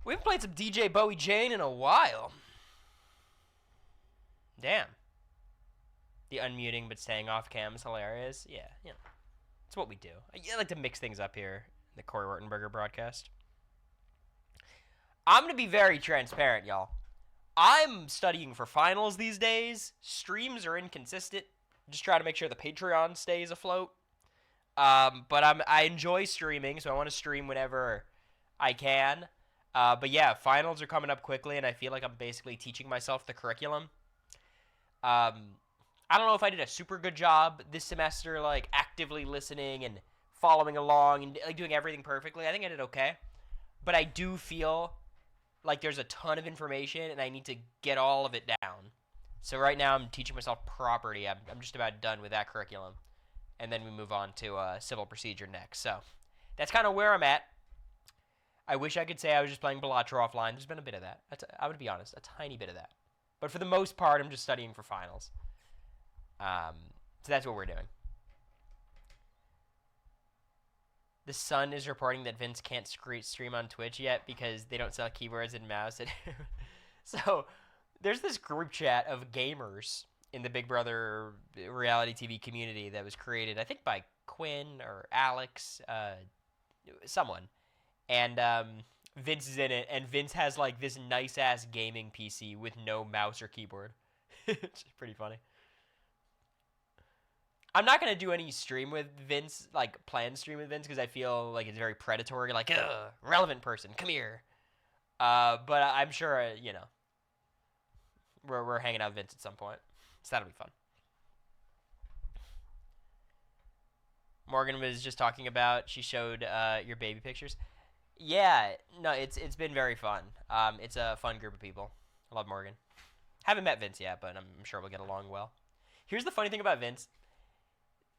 We haven't played some DJ Bowie Jane in a while. Damn. The unmuting but staying off cam is hilarious. Yeah, you know. It's what we do. I like to mix things up here in the Cory Wurtenberger broadcast. I'm going to be very transparent, y'all. I'm studying for finals these days. Streams are inconsistent. Just trying to make sure the Patreon stays afloat. But I enjoy streaming, so I want to stream whenever I can. But yeah, finals are coming up quickly, and I feel like I'm basically teaching myself the curriculum. I don't know if I did a super good job this semester, like actively listening and following along and like doing everything perfectly. I think I did okay, but I do feel like there's a ton of information, and I need to get all of it down. So right now I'm teaching myself property. I'm just about done with that curriculum. And then we move on to civil procedure next. So that's kind of where I'm at. I wish I could say I was just playing Balatro offline. There's been a bit of that. I would be honest, a tiny bit of that. But for the most part, I'm just studying for finals. So that's what we're doing. The Sun is reporting that Vince can't stream on Twitch yet because they don't sell keyboards and mouse. So there's this group chat of gamers in the Big Brother reality TV community that was created, I think, by Quinn or Alex, someone. And Vince is in it, and Vince has like this nice-ass gaming PC with no mouse or keyboard. It's pretty funny. I'm not going to do any stream with Vince, like planned stream with Vince, because I feel like it's very predatory, like, relevant person, come here. But I'm sure, you know, we're hanging out with Vince at some point. So that'll be fun. Morgan was just talking about, she showed your baby pictures. Yeah, no, it's been very fun. It's a fun group of people. I love Morgan. Haven't met Vince yet, but I'm sure we'll get along well. Here's the funny thing about Vince.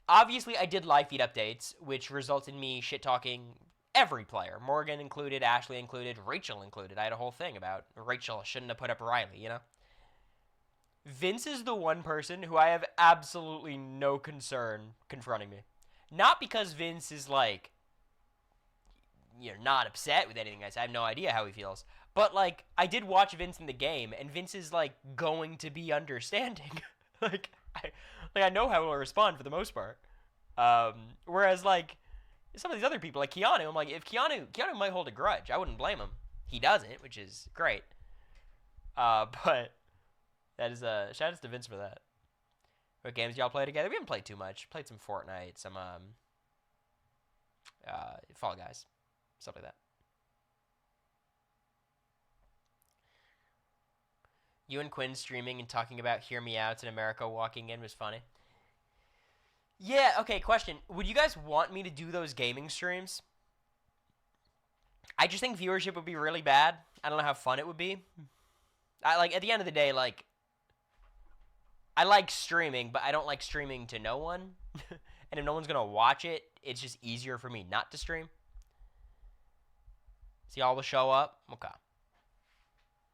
Obviously, I did live feed updates, which results in me shit-talking every player. Morgan included, Ashley included, Rachel included. I had a whole thing about Rachel shouldn't have put up Riley, you know? Vince is the one person who I have absolutely no concern confronting me. Not because Vince is, like, you know, not upset with anything I say. I have no idea how he feels. But, like, I did watch Vince in the game, and Vince is, like, going to be understanding. I know how he'll respond for the most part. Whereas, like, some of these other people, like Keanu, I'm like, if Keanu might hold a grudge, I wouldn't blame him. He doesn't, which is great. But that is shout outs to Vince for that. What games y'all play together? We haven't played too much. Played some Fortnite, some Fall Guys, stuff like that. You and Quinn streaming and talking about Hear Me Out and America walking in was funny. Yeah, okay, question. Would you guys want me to do those gaming streams? I just think viewership would be really bad. I don't know how fun it would be. At the end of the day, like, I like streaming, but I don't like streaming to no one. And if no one's going to watch it, it's just easier for me not to stream. So y'all will show up? Okay.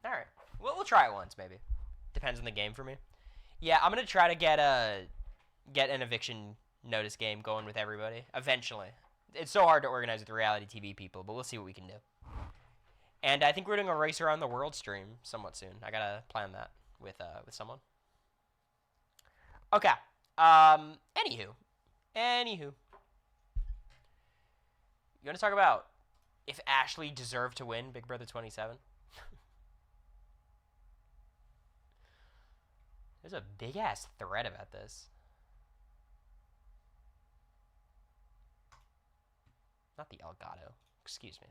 All right. We'll try it once, maybe. Depends on the game for me. Yeah, I'm going to try to get an eviction notice game going with everybody eventually. It's so hard to organize with reality TV people, but we'll see what we can do. And I think we're doing a Race Around the World stream somewhat soon. I got to plan that with someone. Okay. Anywho. You want to talk about if Ashley deserved to win Big Brother 27? There's a big-ass thread about this. Not the Elgato. Excuse me.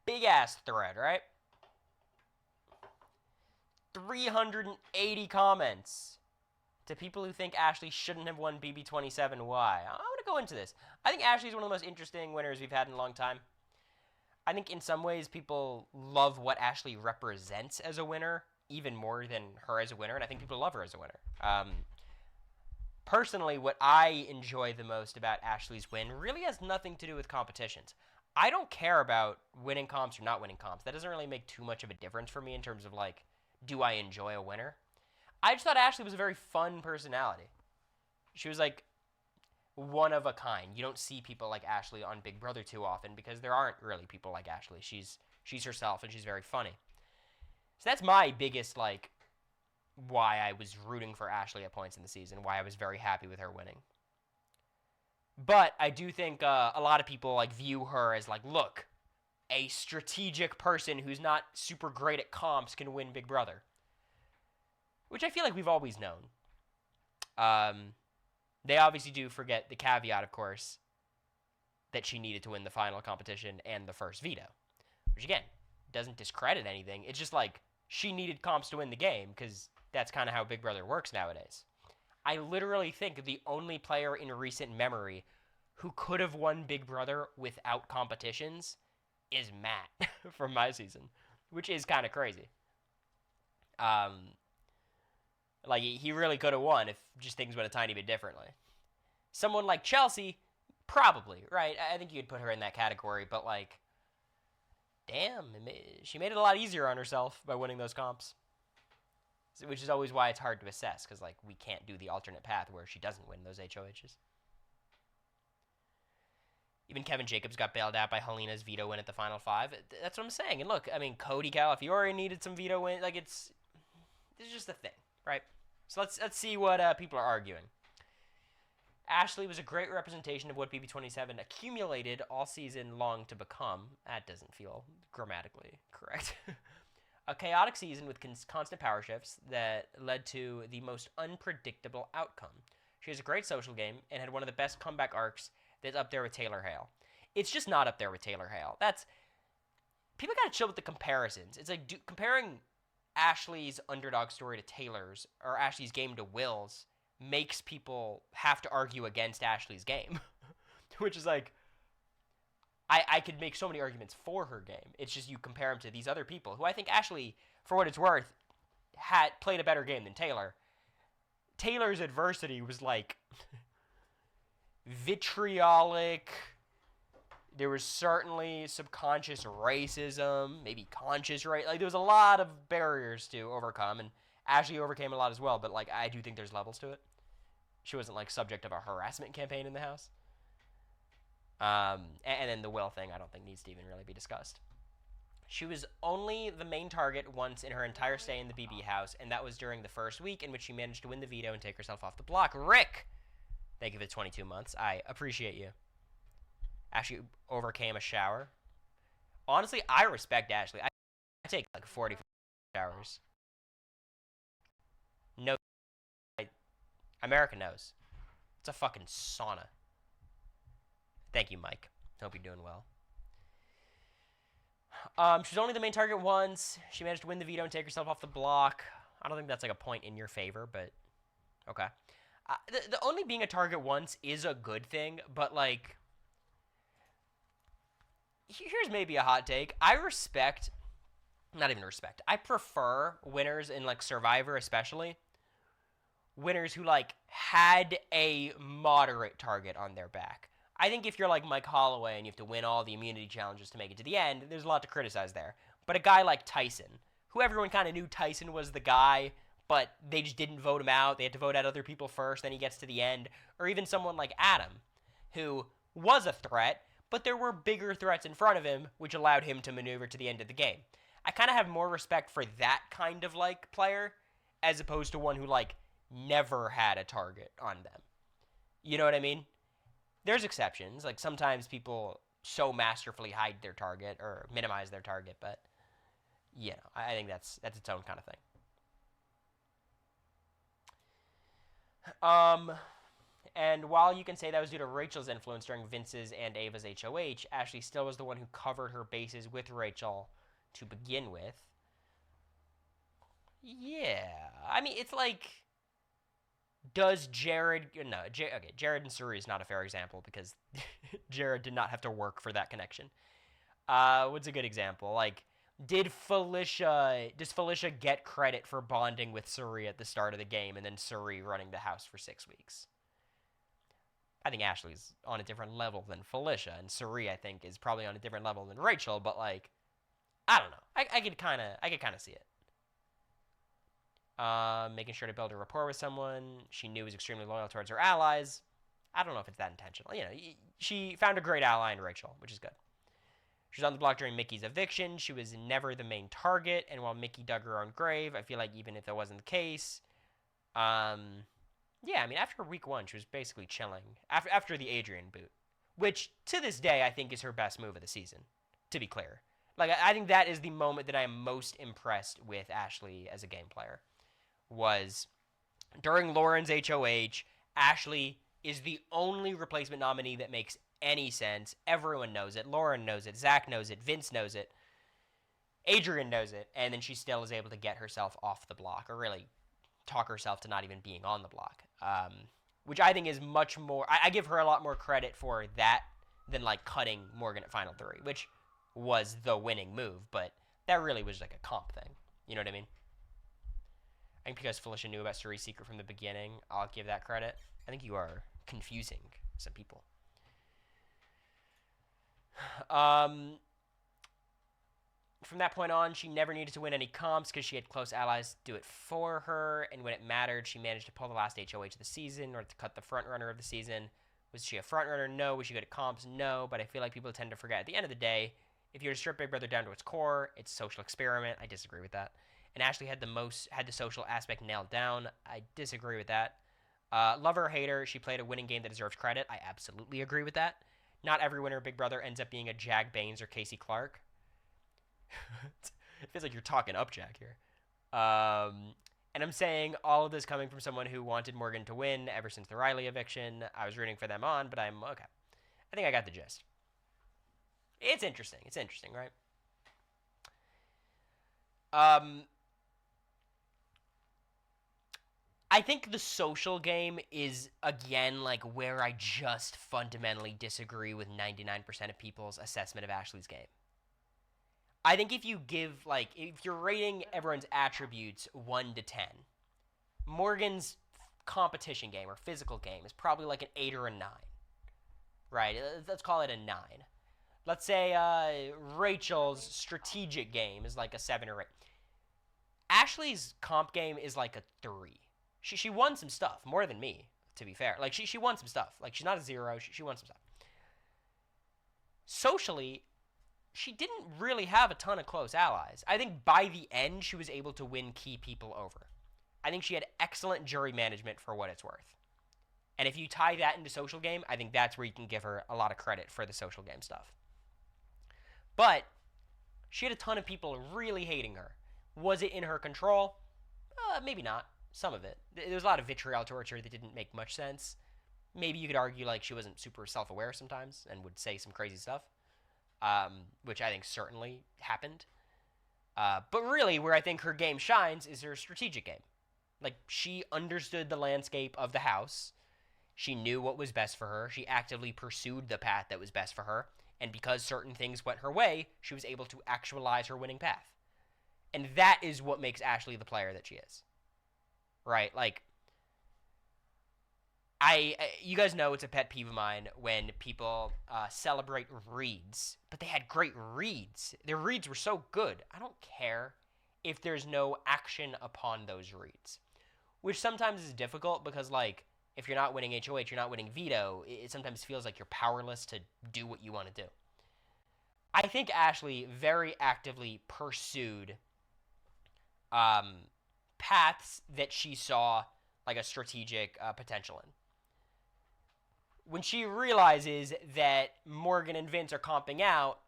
Big-ass thread, right? 380 comments to people who think Ashley shouldn't have won BB27. Why? I want to go into this. I think Ashley's one of the most interesting winners we've had in a long time. I think in some ways people love what Ashley represents as a winner even more than her as a winner, and I think people love her as a winner. Personally, what I enjoy the most about Ashley's win really has nothing to do with competitions. I don't care about winning comps or not winning comps. That doesn't really make too much of a difference for me in terms of, like, do I enjoy a winner? I just thought Ashley was a very fun personality. She was, like, one of a kind. You don't see people like Ashley on Big Brother too often because there aren't really people like Ashley. She's herself and she's very funny. So that's my biggest like why I was rooting for Ashley at points in the season, why I was very happy with her winning. But I do think a lot of people like view her as like, look, a strategic person who's not super great at comps can win Big Brother, which I feel like we've always known. They obviously do forget the caveat, of course, that she needed to win the final competition and the first veto, which again doesn't discredit anything. It's just like she needed comps to win the game because that's kind of how Big Brother works nowadays. I literally think the only player in recent memory who could have won Big Brother without competitions is Matt from my season, which is kind of crazy. Like, he really could have won if just things went a tiny bit differently. Someone like Chelsea, probably, right? I think you'd put her in that category, but, like, damn, she made it a lot easier on herself by winning those comps. Which is always why it's hard to assess, because, like, we can't do the alternate path where she doesn't win those HOHs. Even Kevin Jacobs got bailed out by Helena's veto win at the Final Five. That's what I'm saying. And look, I mean, Cody Calafiore needed some veto win. Like, it's just a thing, right? So let's see what people are arguing. Ashley was a great representation of what BB27 accumulated all season long to become. That doesn't feel grammatically correct. A chaotic season with constant power shifts that led to the most unpredictable outcome. She has a great social game and had one of the best comeback arcs that's up there with Taylor Hale. It's just not up there with Taylor Hale. People gotta chill with the comparisons. It's like comparing Ashley's underdog story to Taylor's or Ashley's game to Will's makes people have to argue against Ashley's game, which is like, I could make so many arguments for her game. It's just you compare them to these other people who I think Ashley, for what it's worth, had played a better game than Taylor. Taylor's adversity was like vitriolic. There was certainly subconscious racism, maybe conscious like there was a lot of barriers to overcome, and Ashley overcame a lot as well, but like I do think there's levels to it. She wasn't like subject of a harassment campaign in the house. And then the Will thing I don't think needs to even really be discussed. She was only the main target once in her entire stay in the BB house, and that was during the first week in which she managed to win the veto and take herself off the block. Rick! Thank you for the 22 months. I appreciate you. Ashley overcame a shower. Honestly, I respect Ashley. I take like 40 showers. No. America knows. It's a fucking sauna. Thank you, Mike. Hope you're doing well. She was only the main target once. She managed to win the veto and take herself off the block. I don't think that's like a point in your favor, but okay. The only being a target once is a good thing, but like, here's maybe a hot take. I prefer winners in like Survivor especially. Winners who like had a moderate target on their back. I think if you're like Mike Holloway and you have to win all the immunity challenges to make it to the end, there's a lot to criticize there. But a guy like Tyson, who everyone kind of knew Tyson was the guy, but they just didn't vote him out. They had to vote out other people first, then he gets to the end. Or even someone like Adam, who was a threat, but there were bigger threats in front of him, which allowed him to maneuver to the end of the game. I kind of have more respect for that kind of like player, as opposed to one who like never had a target on them. You know what I mean? There's exceptions. Like sometimes people so masterfully hide their target or minimize their target, but you know, I think that's its own kind of thing. And while you can say that was due to Rachel's influence during Vince's and Ava's HOH, Ashley still was the one who covered her bases with Rachel to begin with. Yeah. I mean, it's like, does Jared... No, okay, Jared and Suri is not a fair example because Jared did not have to work for that connection. What's a good example? Like, does Felicia get credit for bonding with Suri at the start of the game and then Suri running the house for 6 weeks? I think Ashley's on a different level than Felicia, and Suri, I think, is probably on a different level than Rachel, but, like, I don't know. I could kind of see it. Making sure to build a rapport with someone she knew was extremely loyal towards her allies. I don't know if it's that intentional. You know, she found a great ally in Rachel, which is good. She was on the block during Mickey's eviction. She was never the main target, and while Mickey dug her own grave, I feel like even if that wasn't the case, yeah, I mean, after week 1, she was basically chilling. After the Adrian boot, which to this day I think is her best move of the season, to be clear. Like, I think that is the moment that I am most impressed with Ashley as a game player, was during Lauren's HOH. Ashley is the only replacement nominee that makes any sense. Everyone knows it. Lauren knows it. Zach knows it. Vince knows it. Adrian knows it. And then she still is able to get herself off the block, or really talk herself to not even being on the block, which I think is much more. I give her a lot more credit for that than like cutting Morgan at Final 3, which was the winning move, but that really was like a comp thing. You know what I mean? I think because Felicia knew about Suri's secret from the beginning, I'll give that credit. I think you are confusing some people. From that point on, she never needed to win any comps because she had close allies do it for her, and when it mattered, she managed to pull the last HOH of the season or to cut the front runner of the season. Was she a front runner? No. Was she good at comps? No. But I feel like people tend to forget at the end of the day, if you were to strip Big Brother down to its core, it's a social experiment. I disagree with that. And Ashley had the social aspect nailed down. I disagree with that. Lover or hater, she played a winning game that deserves credit. I absolutely agree with that. Not every winner of Big Brother ends up being a Jag Baines or Casey Clark. It feels like you're talking up Jack here. And I'm saying all of this coming from someone who wanted Morgan to win ever since the Riley eviction. I was rooting for them on, but I'm okay. I think I got the gist. It's interesting. It's interesting, right? I think the social game is, again, like where I just fundamentally disagree with 99% of people's assessment of Ashley's game. I think if you give, like, if you're rating everyone's attributes 1 to 10, Morgan's competition game or physical game is probably like an 8 or a 9, right? Let's call it a 9. Let's say Rachel's strategic game is like a 7 or 8. Ashley's comp game is like a 3. She won some stuff, more than me, to be fair. Like, she won some stuff. Like, she's not a 0. She won some stuff. Socially, she didn't really have a ton of close allies. I think by the end, she was able to win key people over. I think she had excellent jury management for what it's worth. And if you tie that into social game, I think that's where you can give her a lot of credit for the social game stuff. But she had a ton of people really hating her. Was it in her control? Maybe not. Some of it. There was a lot of vitriol towards her that didn't make much sense. Maybe you could argue like she wasn't super self-aware sometimes and would say some crazy stuff. Which I think certainly happened. But really, where I think her game shines is her strategic game. Like, she understood the landscape of the house. She knew what was best for her. She actively pursued the path that was best for her. And because certain things went her way, she was able to actualize her winning path. And that is what makes Ashley the player that she is. Right? Like, you guys know it's a pet peeve of mine when people celebrate reads, but they had great reads. Their reads were so good. I don't care if there's no action upon those reads, which sometimes is difficult because, like, if you're not winning HOH, you're not winning veto, it sometimes feels like you're powerless to do what you want to do. I think Ashley very actively pursued paths that she saw like a strategic potential in. When she realizes that Morgan and Vince are comping out,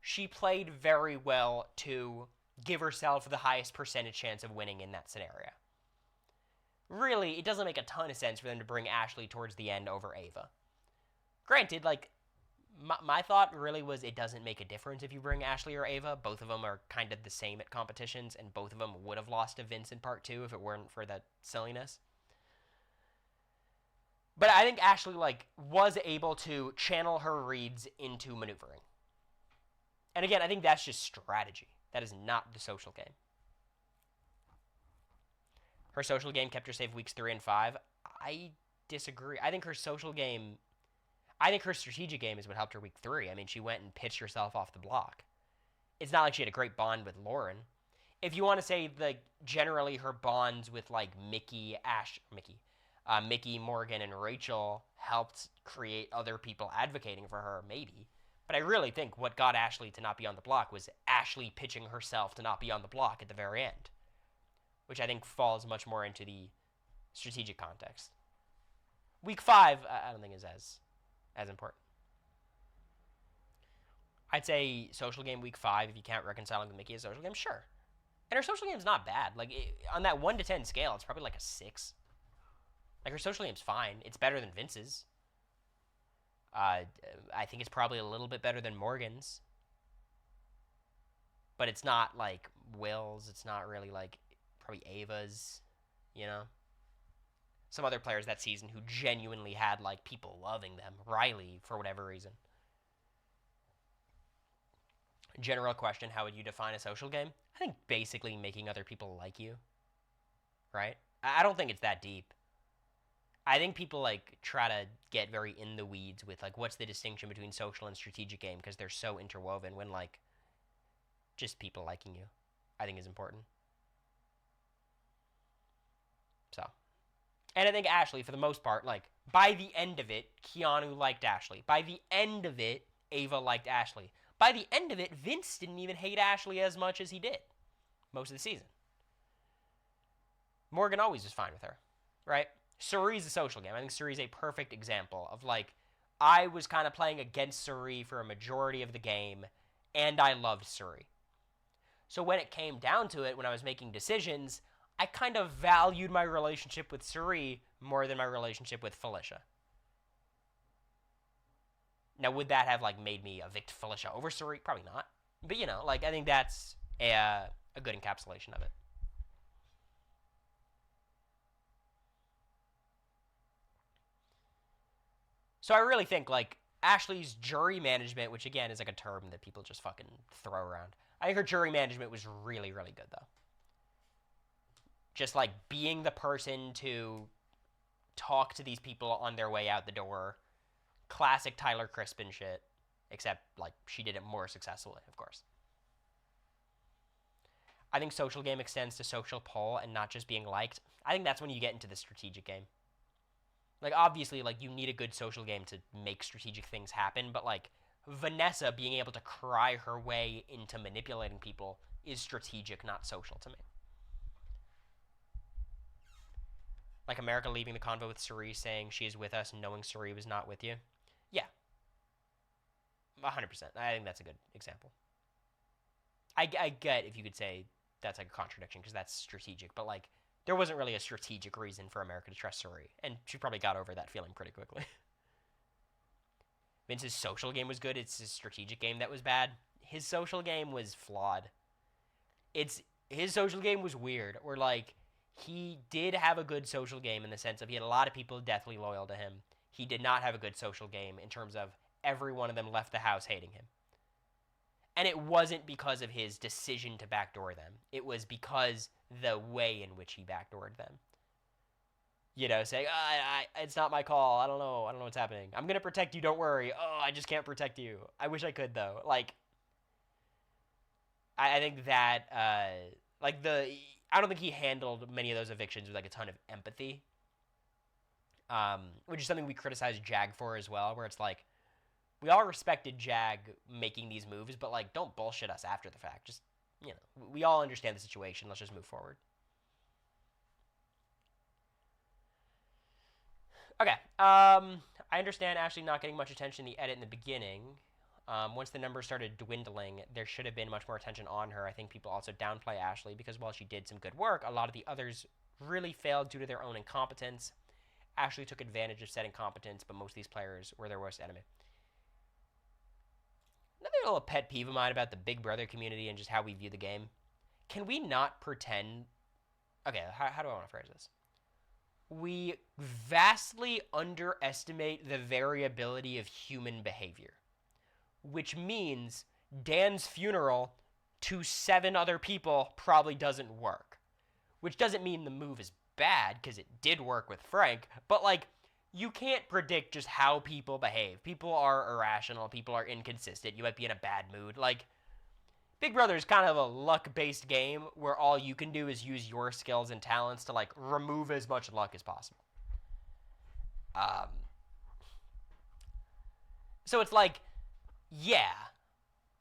she played very well to give herself the highest percentage chance of winning in that scenario. Really, it doesn't make a ton of sense for them to bring Ashley towards the end over Ava. Granted, like, my thought really was it doesn't make a difference if you bring Ashley or Ava. Both of them are kind of the same at competitions, and both of them would have lost to Vince in part 2 if it weren't for that silliness. But I think Ashley, like, was able to channel her reads into maneuvering. And again, I think that's just strategy. That is not the social game. Her social game kept her safe weeks 3 and 5. I disagree. I think her strategic game is what helped her week 3. I mean, she went and pitched herself off the block. It's not like she had a great bond with Lauren. If you want to say, like, generally her bonds with, like, Mickey, Morgan, and Rachel helped create other people advocating for her, maybe. But I really think what got Ashley to not be on the block was Ashley pitching herself to not be on the block at the very end, which I think falls much more into the strategic context. Week 5, I don't think is as important. I'd say social game week 5, if you count reconciling with Mickey as social game, sure. And her social game's not bad. Like, on that 1 to 10 scale, it's probably like a 6. Like, her social game's fine. It's better than Vince's. I think it's probably a little bit better than Morgan's. But it's not, like, Will's. It's not really, like, probably Ava's, you know? Some other players that season who genuinely had, like, people loving them. Riley, for whatever reason. General question, how would you define a social game? I think basically making other people like you. Right? I don't think it's that deep. I think people, like, try to get very in the weeds with, like, what's the distinction between social and strategic game, because they're so interwoven, when, like, just people liking you, I think, is important. So. And I think Ashley, for the most part, like, by the end of it, Keanu liked Ashley. By the end of it, Ava liked Ashley. By the end of it, Vince didn't even hate Ashley as much as he did most of the season. Morgan always was fine with her, right? Surrey's a social game. I think Surrey's a perfect example of, like, I was kind of playing against Surrey for a majority of the game, and I loved Surrey. So when it came down to it, when I was making decisions, I kind of valued my relationship with Surrey more than my relationship with Felicia. Now, would that have, like, made me evict Felicia over Surrey? Probably not. But, you know, like, I think that's a good encapsulation of it. So I really think, like, Ashley's jury management, which, again, is, like, a term that people just fucking throw around. I think her jury management was really, really good, though. Just, like, being the person to talk to these people on their way out the door. Classic Tyler Crispin shit. Except, like, she did it more successfully, of course. I think social game extends to social pull and not just being liked. I think that's when you get into the strategic game. Like, obviously, like, you need a good social game to make strategic things happen, but, like, Vanessa being able to cry her way into manipulating people is strategic, not social to me. Like, America leaving the convo with Suri, saying she is with us, knowing Suri was not with you. Yeah. 100%. I think that's a good example. I get if you could say that's, like, a contradiction, because that's strategic, but, like, there wasn't really a strategic reason for America to trust Suri, and she probably got over that feeling pretty quickly. Vince's social game was good. It's his strategic game that was bad. His social game was flawed. His social game was weird, where, like, he did have a good social game in the sense of he had a lot of people deathly loyal to him. He did not have a good social game in terms of every one of them left the house hating him. And it wasn't because of his decision to backdoor them. It was because the way in which he backdoored them. You know, saying, it's not my call. I don't know what's happening. I'm going to protect you. Don't worry. Oh, I just can't protect you. I wish I could, though. Like, I think that, I don't think he handled many of those evictions with, like, a ton of empathy. Which is something we criticize Jag for as well, where it's like, we all respected Jag making these moves, but, like, don't bullshit us after the fact. Just, you know, we all understand the situation. Let's just move forward. Okay. I understand Ashley not getting much attention in the edit in the beginning. Once the numbers started dwindling, there should have been much more attention on her. I think people also downplay Ashley because while she did some good work, a lot of the others really failed due to their own incompetence. Ashley took advantage of setting competence, but most of these players were their worst enemy. Another little pet peeve of mine about the Big Brother community and just how we view the game. Can we not pretend... Okay, how do I want to phrase this? We vastly underestimate the variability of human behavior. Which means Dan's funeral to 7 other people probably doesn't work. Which doesn't mean the move is bad, because it did work with Frank, but, like, you can't predict just how people behave. People are irrational. People are inconsistent. You might be in a bad mood. Like, Big Brother is kind of a luck-based game where all you can do is use your skills and talents to, like, remove as much luck as possible. Um, so it's like, yeah,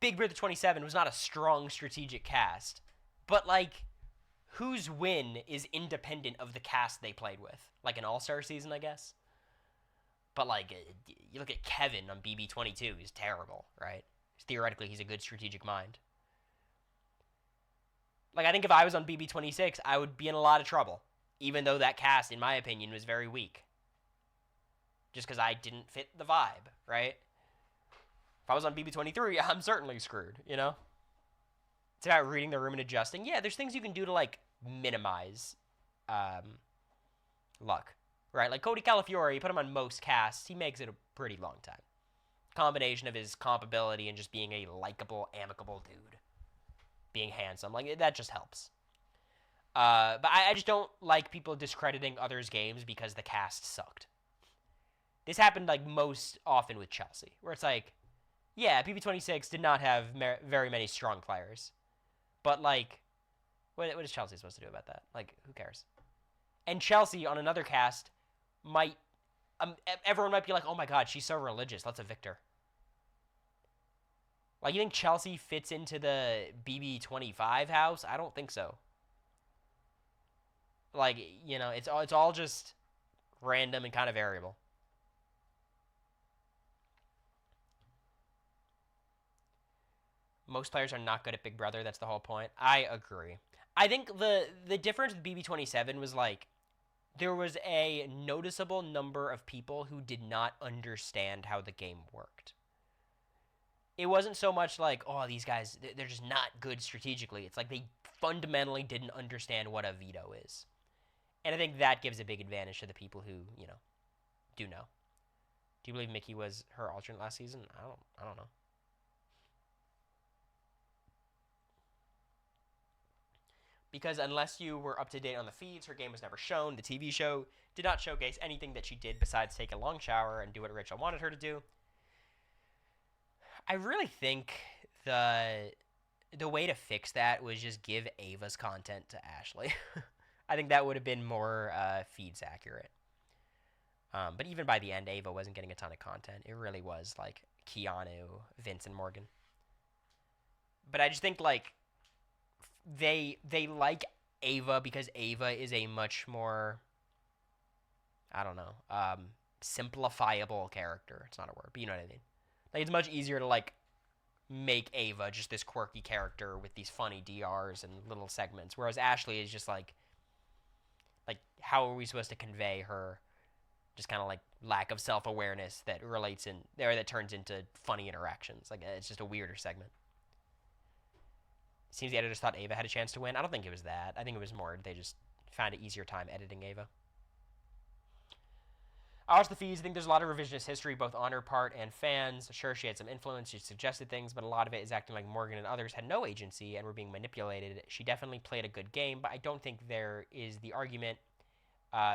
Big Brother 27 was not a strong strategic cast, but like, whose win is independent of the cast they played with? Like an all-star season, I guess. But like, you look at Kevin on BB22, he's terrible, right? Theoretically, he's a good strategic mind. Like, I think if I was on BB26, I would be in a lot of trouble, even though that cast, in my opinion, was very weak. Just because I didn't fit the vibe, right? If I was on BB23, I'm certainly screwed, you know? It's about reading the room and adjusting. Yeah, there's things you can do to, like, minimize luck, right? Like, Cody Calafiore, you put him on most casts, he makes it a pretty long time. Combination of his comp ability and just being a likable, amicable dude. Being handsome. Like, that just helps. But I just don't like people discrediting others' games because the cast sucked. This happened, like, most often with Chelsea, where it's like, yeah, BB26 did not have very many strong players. But, like, what is Chelsea supposed to do about that? Like, who cares? And Chelsea, on another cast, might... everyone might be like, oh my god, she's so religious. Let's evict her. Like, you think Chelsea fits into the BB25 house? I don't think so. Like, you know, it's all just random and kind of variable. Most players are not good at Big Brother. That's the whole point. I agree. I think the difference with BB27 was, like, there was a noticeable number of people who did not understand how the game worked. It wasn't so much like, oh, these guys, they're just not good strategically. It's like they fundamentally didn't understand what a veto is. And I think that gives a big advantage to the people who, you know, do know. Do you believe Mickey was her alternate last season? I don't know. Because unless you were up to date on the feeds, her game was never shown. The TV show did not showcase anything that she did besides take a long shower and do what Rachel wanted her to do. I really think the way to fix that was just give Ava's content to Ashley. I think that would have been more feeds accurate. But even by the end, Ava wasn't getting a ton of content. It really was like Keanu, Vince, and Morgan. But I just think like they like Ava because Ava is a much more, I don't know, simplifiable character. It's not a word, but you know what I mean. Like, it's much easier to, like, make Ava just this quirky character with these funny DRs and little segments, whereas Ashley is just, like, how are we supposed to convey her just kind of, like, lack of self-awareness that relates in, or that turns into funny interactions? Like, it's just a weirder segment. Seems the editors thought Ava had a chance to win. I don't think it was that. I think it was more they just found an easier time editing Ava. I watched the feeds. I think there's a lot of revisionist history, both on her part and fans. Sure, she had some influence. She suggested things, but a lot of it is acting like Morgan and others had no agency and were being manipulated. She definitely played a good game, but I don't think there is the argument.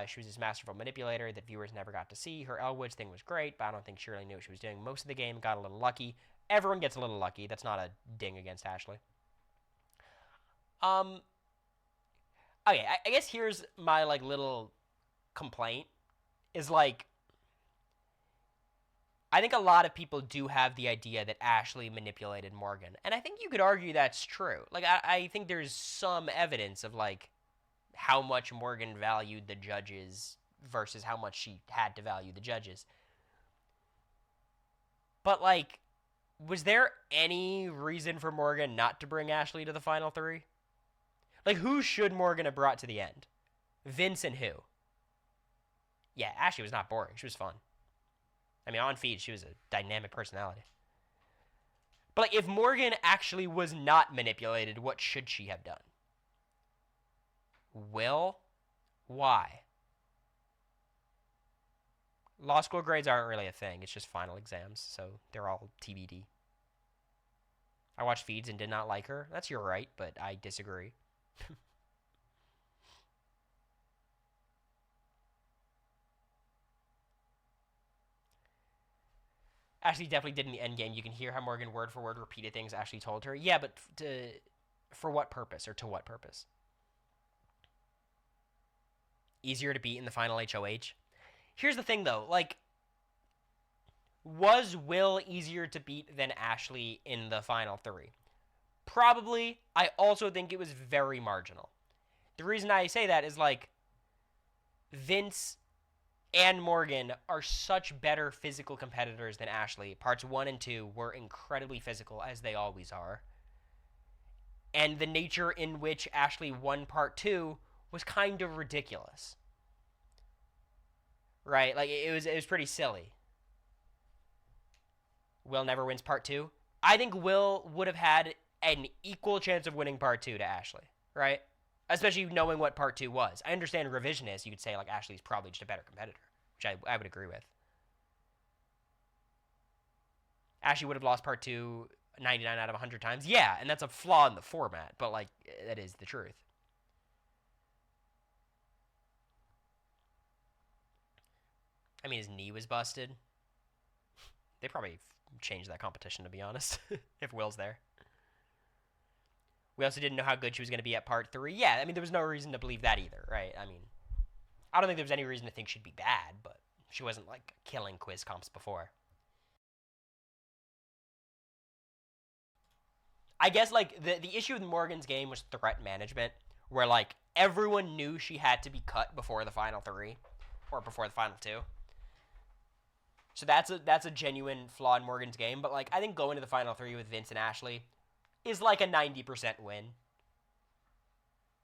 She was this masterful manipulator that viewers never got to see. Her Elwoods thing was great, but I don't think she really knew what she was doing. Most of the game got a little lucky. Everyone gets a little lucky. That's not a ding against Ashley. Okay, I guess here's my, like, little complaint. Is like, I think a lot of people do have the idea that Ashley manipulated Morgan. And I think you could argue that's true. Like, I think there's some evidence of, like, how much Morgan valued the judges versus how much she had to value the judges. But, like, was there any reason for Morgan not to bring Ashley to the final three? Like, who should Morgan have brought to the end? Vince and who? Yeah, Ashley was not boring. She was fun. I mean, on feed, she was a dynamic personality. But, like, if Morgan actually was not manipulated, what should she have done? Will? Why? Law school grades aren't really a thing. It's just final exams, so they're all TBD. I watched feeds and did not like her. That's your right, but I disagree. Ashley definitely did in the end game. You can hear how Morgan word for word repeated things Ashley told her. Yeah, but for what purpose, or to what purpose? Easier to beat in the final HOH? Here's the thing, though. Like, was Will easier to beat than Ashley in the final three? Probably. I also think it was very marginal. The reason I say that is, like, Vince and Morgan are such better physical competitors than Ashley. Parts 1 and 2 were incredibly physical, as they always are. And the nature in which Ashley won part 2 was kind of ridiculous. Right? Like, it was pretty silly. Will never wins part 2. I think Will would have had an equal chance of winning part 2 to Ashley, right? Especially knowing what part 2 was. I understand revisionist, you could say, like, Ashley's probably just a better competitor, which I would agree with. Ashley would have lost part 2 99 out of 100 times. Yeah, and that's a flaw in the format, but, like, that is the truth. I mean, his knee was busted. They probably changed that competition, to be honest, if Will's there. We also didn't know how good she was going to be at part 3. Yeah, I mean, there was no reason to believe that either, right? I mean, I don't think there was any reason to think she'd be bad, but she wasn't, like, killing quiz comps before. I guess, like, the issue with Morgan's game was threat management, where, like, everyone knew she had to be cut before the final 3, or before the final 2. So that's a genuine flaw in Morgan's game, but, like, I think going to the final 3 with Vince and Ashley is like a 90% win.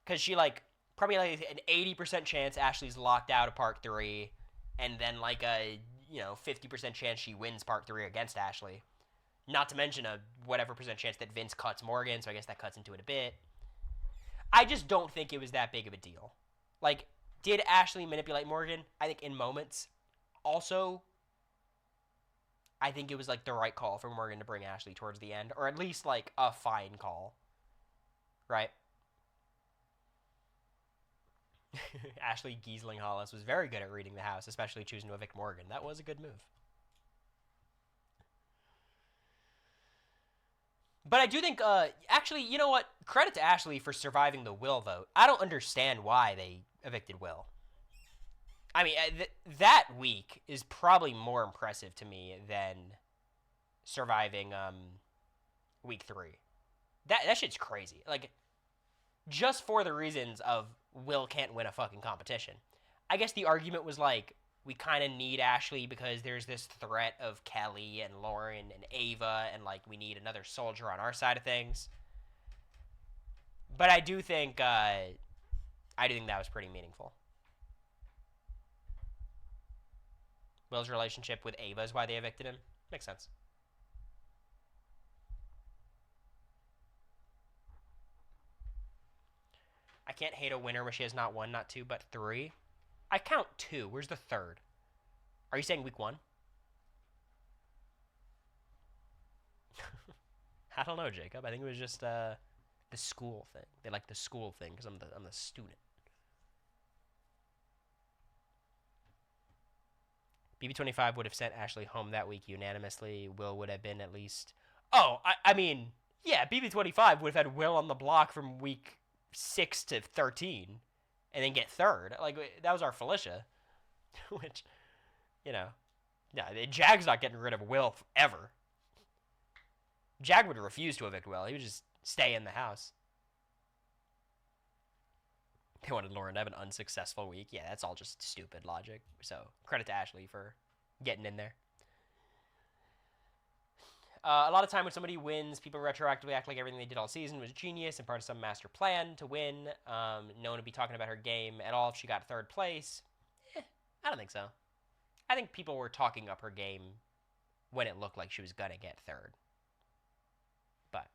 Because she, like, probably like an 80% chance Ashley's locked out of part 3, and then, like, a, 50% chance she wins part 3 against Ashley. Not to mention a whatever percent chance that Vince cuts Morgan, so I guess that cuts into it a bit. I just don't think it was that big of a deal. Like, did Ashley manipulate Morgan? I think in moments. Also, I think it was, like, the right call for Morgan to bring Ashley towards the end, or at least, like, a fine call. Right? Ashley Giesling Hollis was very good at reading the house, especially choosing to evict Morgan. That was a good move. But I do think, actually, you know what? Credit to Ashley for surviving the Will vote. I don't understand why they evicted Will. I mean, that week is probably more impressive to me than surviving week 3. That shit's crazy. Like, just for the reasons of Will can't win a fucking competition. I guess the argument was, like, we kind of need Ashley because there's this threat of Kelly and Lauren and Ava, and, like, we need another soldier on our side of things. But I do think that was pretty meaningful. Will's relationship with Ava is why they evicted him. Makes sense. I can't hate a winner where she has not 1, not 2, but 3. I count 2. Where's the third? Are you saying week 1? I don't know, Jacob. I think it was just the school thing. They like the school thing because I'm the student. BB25 would have sent Ashley home that week unanimously. Will would have been at least... Oh, I mean, yeah, BB25 would have had Will on the block from week 6 to 13 and then get 3rd. Like, that was our Felicia. Which, Jag's not getting rid of Will ever. Jag would refuse to evict Will. He would just stay in the house. They wanted Lauren to have an unsuccessful week. Yeah, that's all just stupid logic. So, credit to Ashley for getting in there. A lot of time when somebody wins, people retroactively act like everything they did all season was genius and part of some master plan to win. No one would be talking about her game at all if she got 3rd place. I don't think so. I think people were talking up her game when it looked like she was going to get 3rd. But.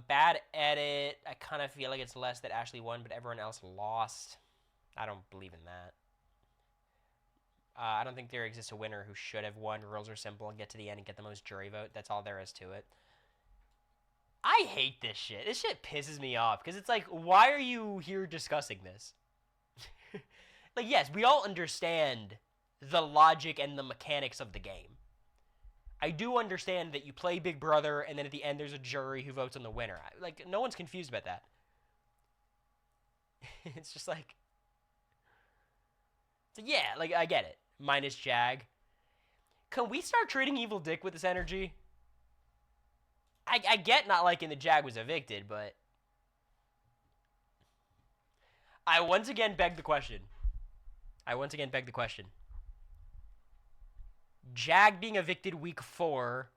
Bad edit. I kind of feel like it's less that Ashley won, but everyone else lost. I don't believe in that. I don't think there exists a winner who should have won. Rules are simple and get to the end and get the most jury vote. That's all there is to it. I hate this shit. This shit pisses me off because it's like, why are you here discussing this? Like, yes, we all understand the logic and the mechanics of the game. I do understand that you play Big Brother and then at the end there's a jury who votes on the winner. Like, no one's confused about that. It's just like, so yeah, like I get it. Minus Jag. Can we start trading Evil Dick with this energy? I get not liking the Jag was evicted, but I once again beg the question. Jag being evicted week 4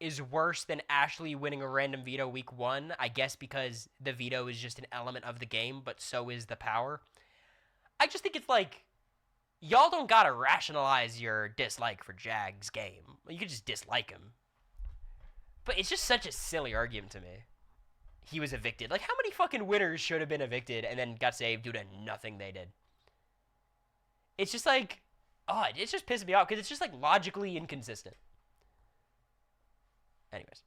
is worse than Ashley winning a random veto week 1, I guess because the veto is just an element of the game, but so is the power. I just think it's like, y'all don't gotta rationalize your dislike for Jag's game. You could just dislike him. But it's just such a silly argument to me. He was evicted. Like, how many fucking winners should have been evicted and then got saved due to nothing they did? It's just like, oh, it's just pissing me off because it's just like logically inconsistent. Anyways.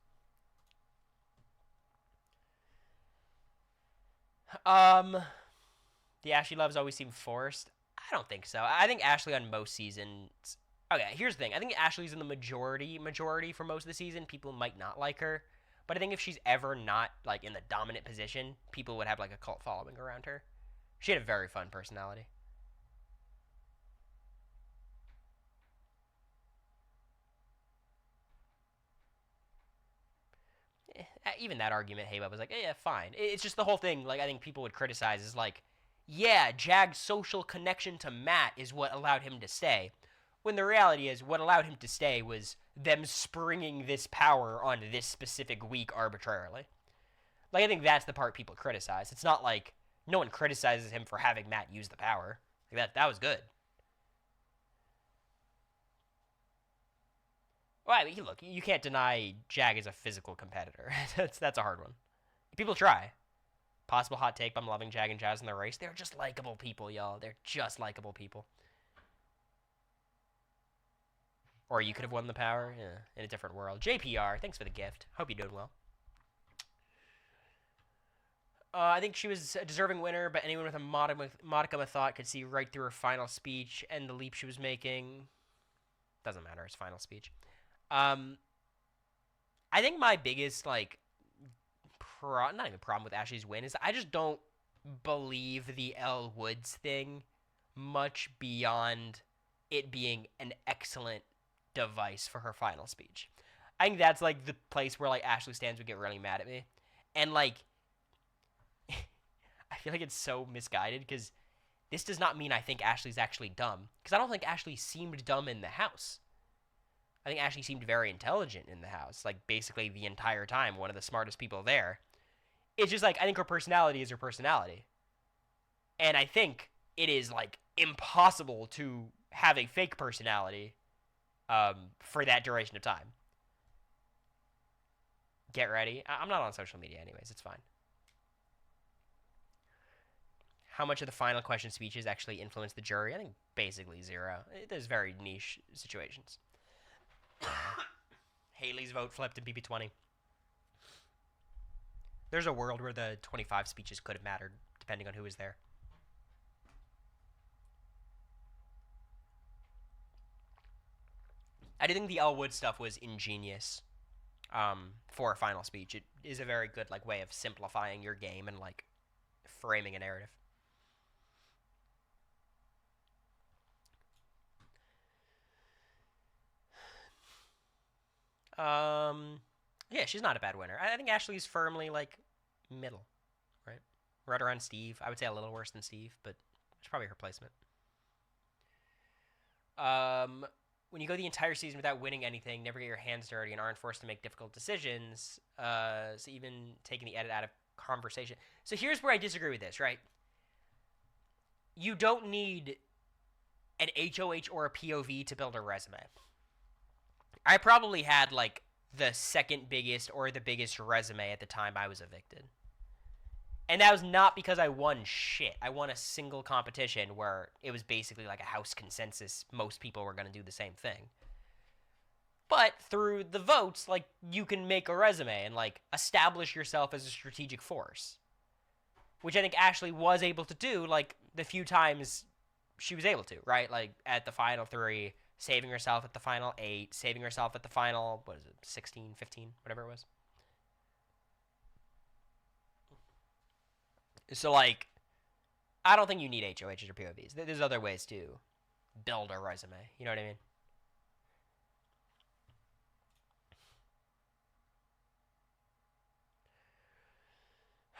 The Ashley loves always seem forced. I don't think so. I think Ashley on most seasons. Okay, here's the thing. I think Ashley's in the majority for most of the season. People might not like her, but I think if she's ever not like in the dominant position, people would have like a cult following around her. She had a very fun personality. Even that argument, Heyba was like, yeah, fine. It's just the whole thing. Like I think people would criticize is like, yeah, Jag's social connection to Matt is what allowed him to stay. When the reality is, what allowed him to stay was them springing this power on this specific week arbitrarily. Like, I think that's the part people criticize. It's not like no one criticizes him for having Matt use the power. Like, that was good. Well, I mean, look, you can't deny Jag is a physical competitor. That's a hard one. People try. Possible hot take, but I'm loving Jag and Jazz in the race. They're just likable people, y'all. They're just likable people. Or you could have won the power, yeah, in a different world. JPR, thanks for the gift. Hope you're doing well. I think she was a deserving winner, but anyone with a modicum of thought could see right through her final speech and the leap she was making. Doesn't matter, it's final speech. I think my biggest, like, not even problem with Ashley's win is I just don't believe the Elle Woods thing much beyond it being an excellent device for her final speech. I think that's like the place where like Ashley stands would get really mad at me, and like I feel like it's so misguided because this does not mean I think Ashley's actually dumb, because I don't think Ashley seemed dumb in the house. I think Ashley seemed very intelligent in the house, like basically the entire time, one of the smartest people there. It's just like I think her personality is her personality, and I think it is like impossible to have a fake personality for that duration of time. Get ready. I'm not on social media anyways. It's fine. How much of the final question speeches actually influence the jury? I think basically zero. There's very niche situations. Haley's vote flipped in PP20. There's a world where the 25 speeches could have mattered, depending on who was there. I do think the Elwood stuff was ingenious for a final speech. It is a very good like way of simplifying your game and like framing a narrative. Yeah, she's not a bad winner. I think Ashley's firmly like middle, right? Right around Steve. I would say a little worse than Steve, but it's probably her placement. When you go the entire season without winning anything, never get your hands dirty, and aren't forced to make difficult decisions, so even taking the edit out of conversation. So here's where I disagree with this, right? You don't need an HOH or a POV to build a resume. I probably had, like, the second biggest or the biggest resume at the time I was evicted. And that was not because I won shit. I won a single competition where it was basically like a house consensus. Most people were going to do the same thing. But through the votes, like, you can make a resume and, like, establish yourself as a strategic force. Which I think Ashley was able to do, like, the few times she was able to, right? Like, at the final 3, saving herself at the final 8, saving herself at the final, 16, 15, whatever it was. So, like, I don't think you need HOHs or POVs. There's other ways to build a resume. You know what I mean?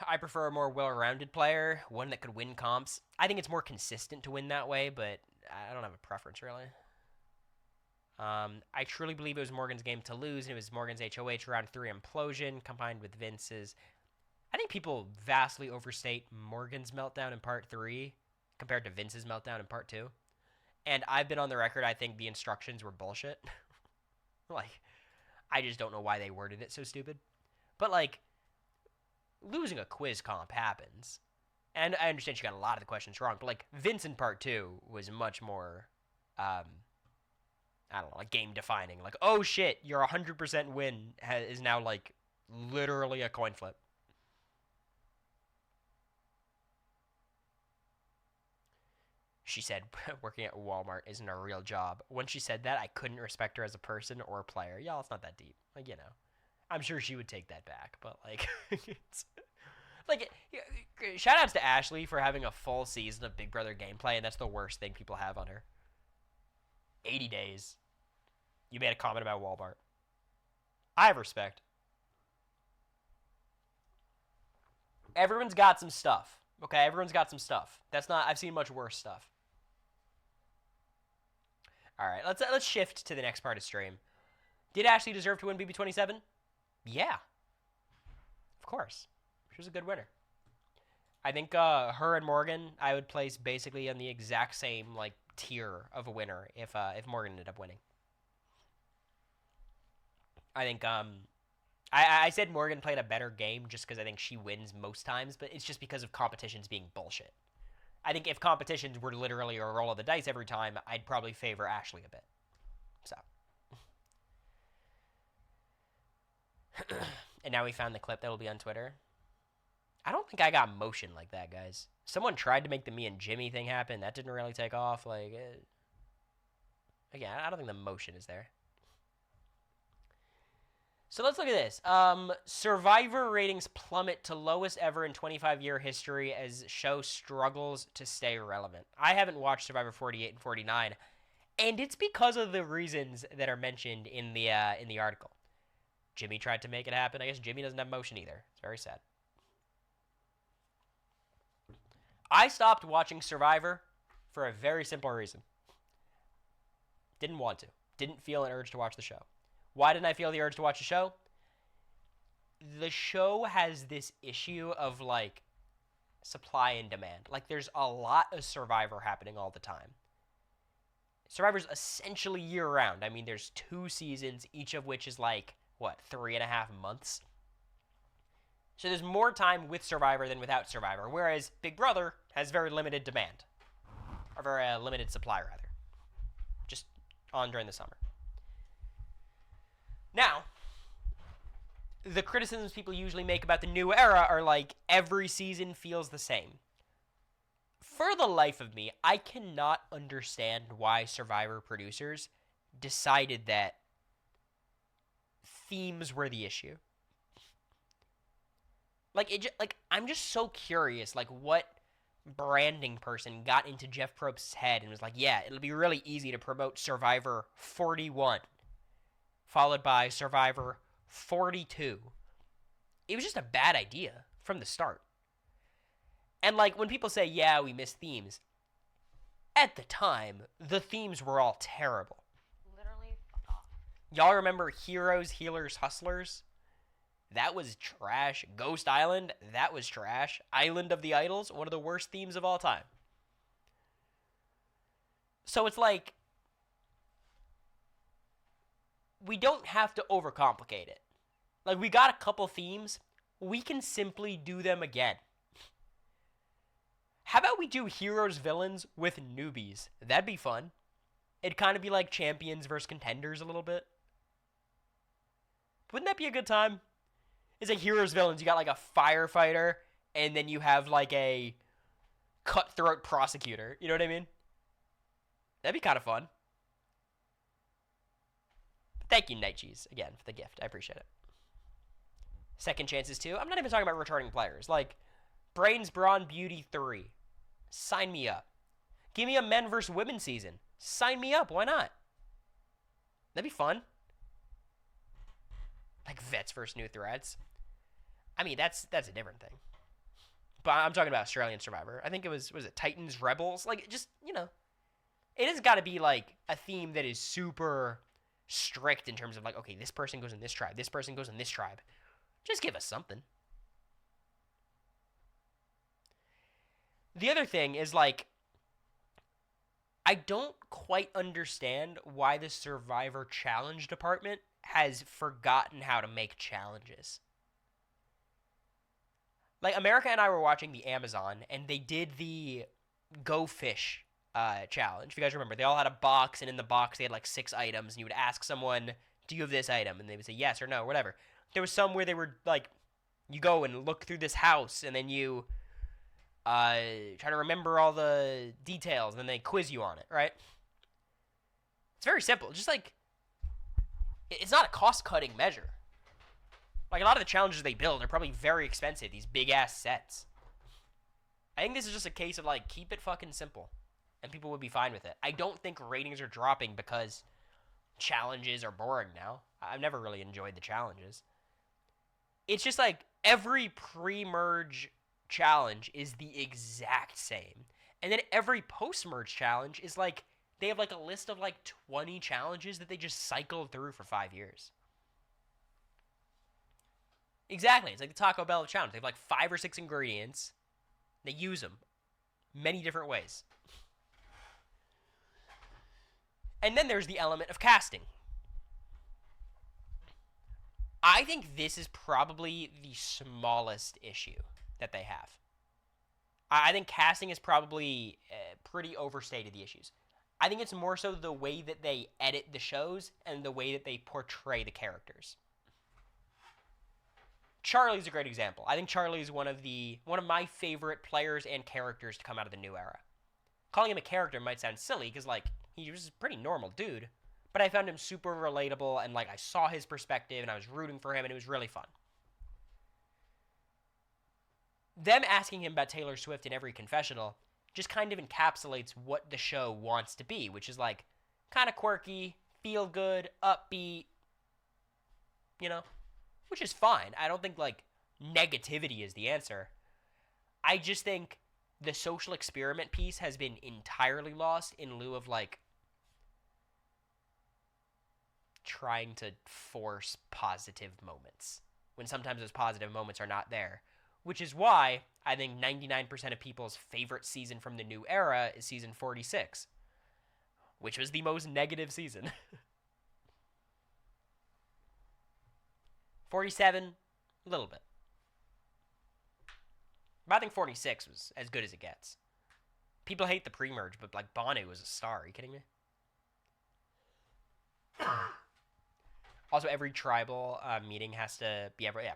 I prefer a more well-rounded player, one that could win comps. I think it's more consistent to win that way, but I don't have a preference, really. I truly believe it was Morgan's game to lose, and it was Morgan's HOH round 3 implosion combined with Vince's. I think people vastly overstate Morgan's meltdown in part 3 compared to Vince's meltdown in part 2. And I've been on the record, I think the instructions were bullshit. Like, I just don't know why they worded it so stupid. But, like, losing a quiz comp happens. And I understand she got a lot of the questions wrong, but, like, Vince in part 2 was much more, I don't know, like, game-defining. Like, oh, shit, your 100% win is now, like, literally a coin flip. She said working at Walmart isn't a real job. When she said that, I couldn't respect her as a person or a player. Y'all, it's not that deep. Like, you know. I'm sure she would take that back, but, like, it's, like, shout outs to Ashley for having a full season of Big Brother gameplay, and that's the worst thing people have on her. 80 days. You made a comment about Walmart. I have respect. Everyone's got some stuff. Okay, everyone's got some stuff. That's not, I've seen much worse stuff. All right, let's shift to the next part of stream. Did Ashley deserve to win BB27? Yeah. Of course. She was a good winner. I think her and Morgan, I would place basically on the exact same, like, tier of a winner if Morgan ended up winning. I think I said Morgan played a better game just because I think she wins most times, but it's just because of competitions being bullshit. I think if competitions were literally a roll of the dice every time, I'd probably favor Ashley a bit. So. And now we found the clip that will be on Twitter. I don't think I got motion like that, guys. Someone tried to make the me and Jimmy thing happen. That didn't really take off. Like, again, I don't think the motion is there. So let's look at this. Survivor ratings plummet to lowest ever in 25-year history as show struggles to stay relevant. I haven't watched Survivor 48 and 49, and it's because of the reasons that are mentioned in the article. Jimmy tried to make it happen. I guess Jimmy doesn't have motion either. It's very sad. I stopped watching Survivor for a very simple reason. Didn't want to. Didn't feel an urge to watch the show. Why didn't I feel the urge to watch the show? The show has this issue of, like, supply and demand. Like, there's a lot of Survivor happening all the time. Survivor's essentially year-round. I mean, there's 2 seasons, each of which is, like, 3.5 months? So there's more time with Survivor than without Survivor, whereas Big Brother has very limited demand. Or very limited supply, rather. Just on during the summer. Now, the criticisms people usually make about the new era are like, every season feels the same. For the life of me, I cannot understand why Survivor producers decided that themes were the issue. Like, I'm just so curious, like, what branding person got into Jeff Probst's head and was like, yeah, it'll be really easy to promote Survivor 41, followed by Survivor 42. It was just a bad idea from the start. And, like, when people say, yeah, we miss themes, at the time, the themes were all terrible. Literally, fuck off. Y'all remember Heroes, Healers, Hustlers? That was trash. Ghost Island, that was trash. Island of the Idols, one of the worst themes of all time. So it's like, we don't have to overcomplicate it. Like, we got a couple themes. We can simply do them again. How about we do heroes, villains with newbies? That'd be fun. It'd kind of be like champions versus contenders a little bit. Wouldn't that be a good time? It's like heroes, villains. You got like a firefighter, and then you have like a cutthroat prosecutor. You know what I mean? That'd be kind of fun. Thank you, Night Cheese, again, for the gift. I appreciate it. Second chances, too. I'm not even talking about returning players. Like, Brains, Brawn, Beauty 3. Sign me up. Give me a men versus women season. Sign me up. Why not? That'd be fun. Like vets versus new threats. I mean, that's a different thing. But I'm talking about Australian Survivor. I think it was it Titans, Rebels? Like, just, it has got to be, like, a theme that is super strict in terms of, like, okay, this person goes in this tribe. This person goes in this tribe. Just give us something. The other thing is, like, I don't quite understand why the Survivor Challenge department has forgotten how to make challenges. Like, America and I were watching the Amazon, and they did the Go Fish challenge. If you guys remember, they all had a box, and in the box they had, like, 6 items, and you would ask someone, do you have this item? And they would say yes or no, or whatever. There was some where they were, like, you go and look through this house, and then you try to remember all the details, and then they quiz you on it, right? It's very simple. Just, like, it's not a cost-cutting measure. Like, a lot of the challenges they build are probably very expensive, these big-ass sets. I think this is just a case of, like, keep it fucking simple, and people would be fine with it. I don't think ratings are dropping because challenges are boring now. I've never really enjoyed the challenges. It's just, like, every pre-merge challenge is the exact same. And then every post-merge challenge is, like, they have, like, a list of, like, 20 challenges that they just cycled through for 5 years. Exactly. It's like the Taco Bell challenge. They have, like, 5 or 6 ingredients. They use them many different ways. And then there's the element of casting. I think this is probably the smallest issue that they have. I think casting is probably pretty overstated, the issues. I think it's more so the way that they edit the shows and the way that they portray the characters. Charlie's a great example. I think Charlie's one of my favorite players and characters to come out of the new era. Calling him a character might sound silly because, like, he was a pretty normal dude, but I found him super relatable, and, like, I saw his perspective and I was rooting for him, and it was really fun. Them asking him about Taylor Swift in every confessional just kind of encapsulates what the show wants to be, which is, like, kind of quirky, feel good, upbeat, which is fine. I don't think, like, negativity is the answer. I just think the social experiment piece has been entirely lost in lieu of, like, trying to force positive moments when sometimes those positive moments are not there. Which is why I think 99% of people's favorite season from the new era is season 46, which was the most negative season. 47, a little bit. But I think 46 was as good as it gets. People hate the pre-merge, but, like, Bonu was a star. Are you kidding me? Also, every tribal meeting has to be yeah.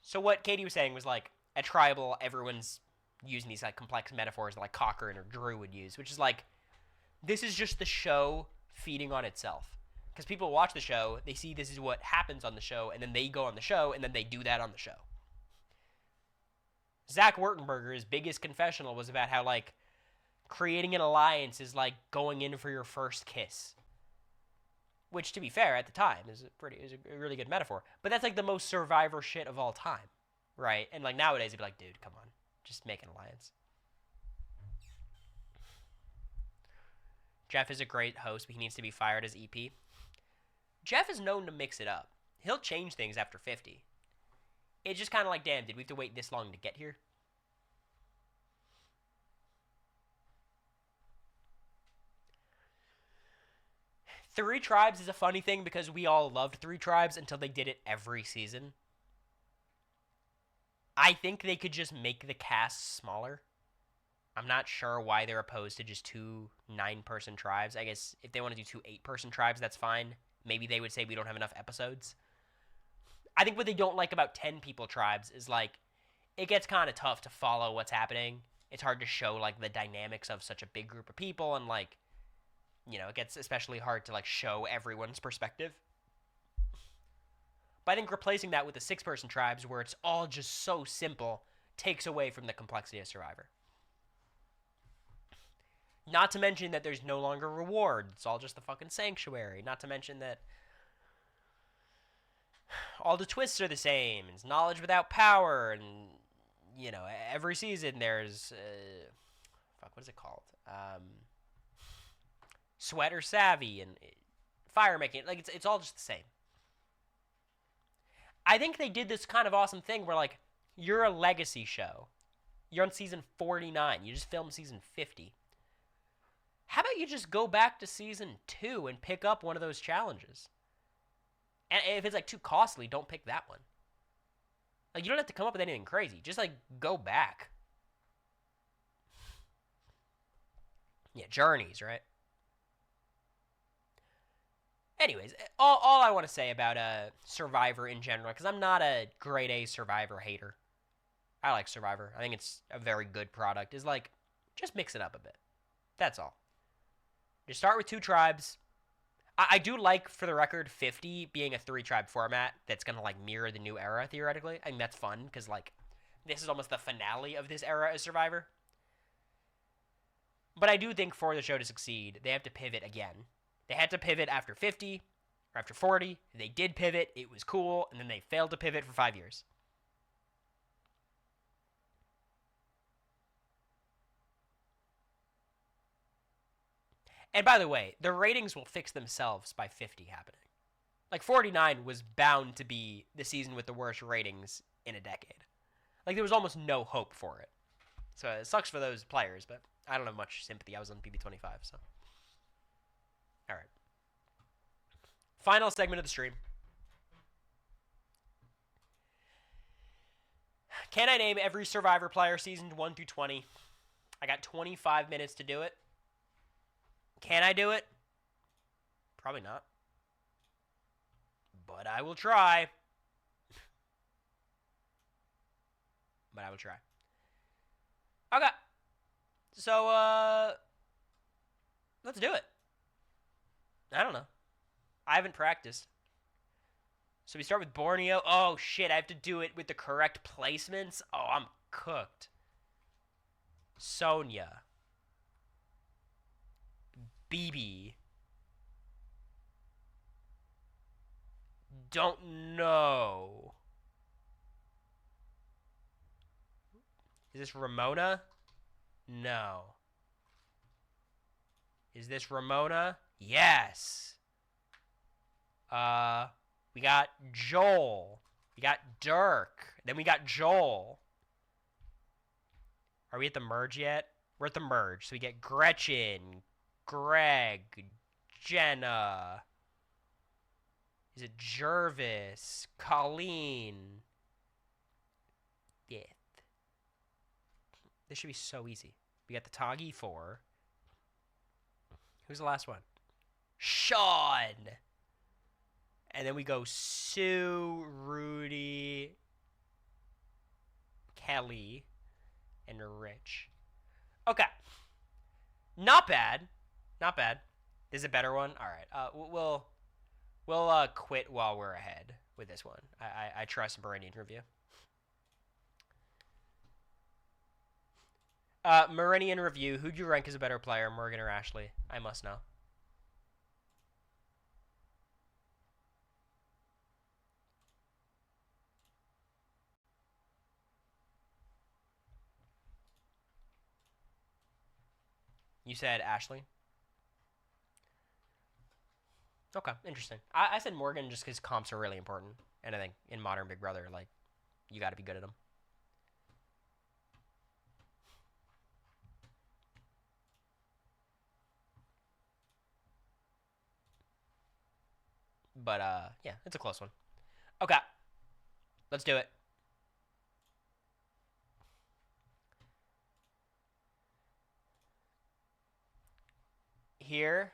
So what Katie was saying was, like, at tribal, everyone's using these, like, complex metaphors that, like, Cochrane or Drew would use, which is, like, this is just the show feeding on itself. Because people watch the show, they see this is what happens on the show, and then they go on the show, and then they do that on the show. Zach Wurtenberger's biggest confessional was about how, like, creating an alliance is like going in for your first kiss. Which, to be fair, at the time, is a really good metaphor. But that's, like, the most Survivor shit of all time, right? And, like, nowadays, it'd be like, dude, come on. Just make an alliance. Jeff is a great host, but he needs to be fired as EP. Jeff is known to mix it up. He'll change things after 50. It's just kind of like, damn, did we have to wait this long to get here? Three Tribes is a funny thing because we all loved Three Tribes until they did it every season. I think they could just make the cast smaller. I'm not sure why they're opposed to just 2 9-person tribes. I guess if they want to do 2 8-person tribes, that's fine. Maybe they would say we don't have enough episodes. I think what they don't like about 10-people tribes is, like, it gets kind of tough to follow what's happening. It's hard to show, like, the dynamics of such a big group of people, and, like, it gets especially hard to, like, show everyone's perspective. But I think replacing that with the 6-person tribes where it's all just so simple takes away from the complexity of Survivor. Not to mention that there's no longer rewards. It's all just the fucking sanctuary. Not to mention that all the twists are the same. It's knowledge without power. And, you know, every season there's... fuck, what is it called? Sweater savvy and fire making. Like, it's all just the same. I think they did this kind of awesome thing where, like, you're a legacy show. You're on season 49. You just filmed season 50. How about you just go back to season 2 and pick up one of those challenges? And if it's, like, too costly, don't pick that one. Like, you don't have to come up with anything crazy. Just, like, go back. Yeah, journeys, right? Anyways, all I want to say about Survivor in general, because I'm not a grade A Survivor hater. I like Survivor. I think it's a very good product. Is like, just mix it up a bit. That's all. Just start with 2 tribes. I do like, for the record, 50 being a 3-tribe format that's going to, like, mirror the new era, theoretically. I think that's fun, because, like, this is almost the finale of this era as Survivor. But I do think for the show to succeed, they have to pivot again. They had to pivot after 50 or after 40. They did pivot. It was cool. And then they failed to pivot for 5 years. And by the way, the ratings will fix themselves by 50 happening. Like, 49 was bound to be the season with the worst ratings in a decade. Like, there was almost no hope for it. So it sucks for those players, but I don't have much sympathy. I was on PB25, so. All right. Final segment of the stream. Can I name every Survivor player seasons 1 through 20? I got 25 minutes to do it. Can I do it? Probably not. But I will try. But I will try. Okay. So, let's do it. I don't know. I haven't practiced. So we start with Borneo. Oh, shit. I have to do it with the correct placements. Oh, I'm cooked. Sonia. BB. Don't know. Is this Ramona? No. Is this Ramona? Yes. We got Joel. We got Dirk. Then we got Joel. Are we at the merge yet? We're at the merge. So we get Gretchen, Greg, Jenna. Is it Jervis? Colleen. Yeah. This should be so easy. We got the Toggy 4. Who's the last one? Sean. And then we go Sue, Rudy, Kelly, and Rich. Okay. Not bad. Not bad. This is a better one? All right. We'll quit while we're ahead with this one. I trust Meridian Review. Meridian Review, who'd you rank as a better player, Morgan or Ashley? I must know. You said Ashley? Okay, interesting. I said Morgan just because comps are really important. And I think in modern Big Brother, like, you got to be good at them. But, yeah, it's a close one. Okay. Let's do it. Here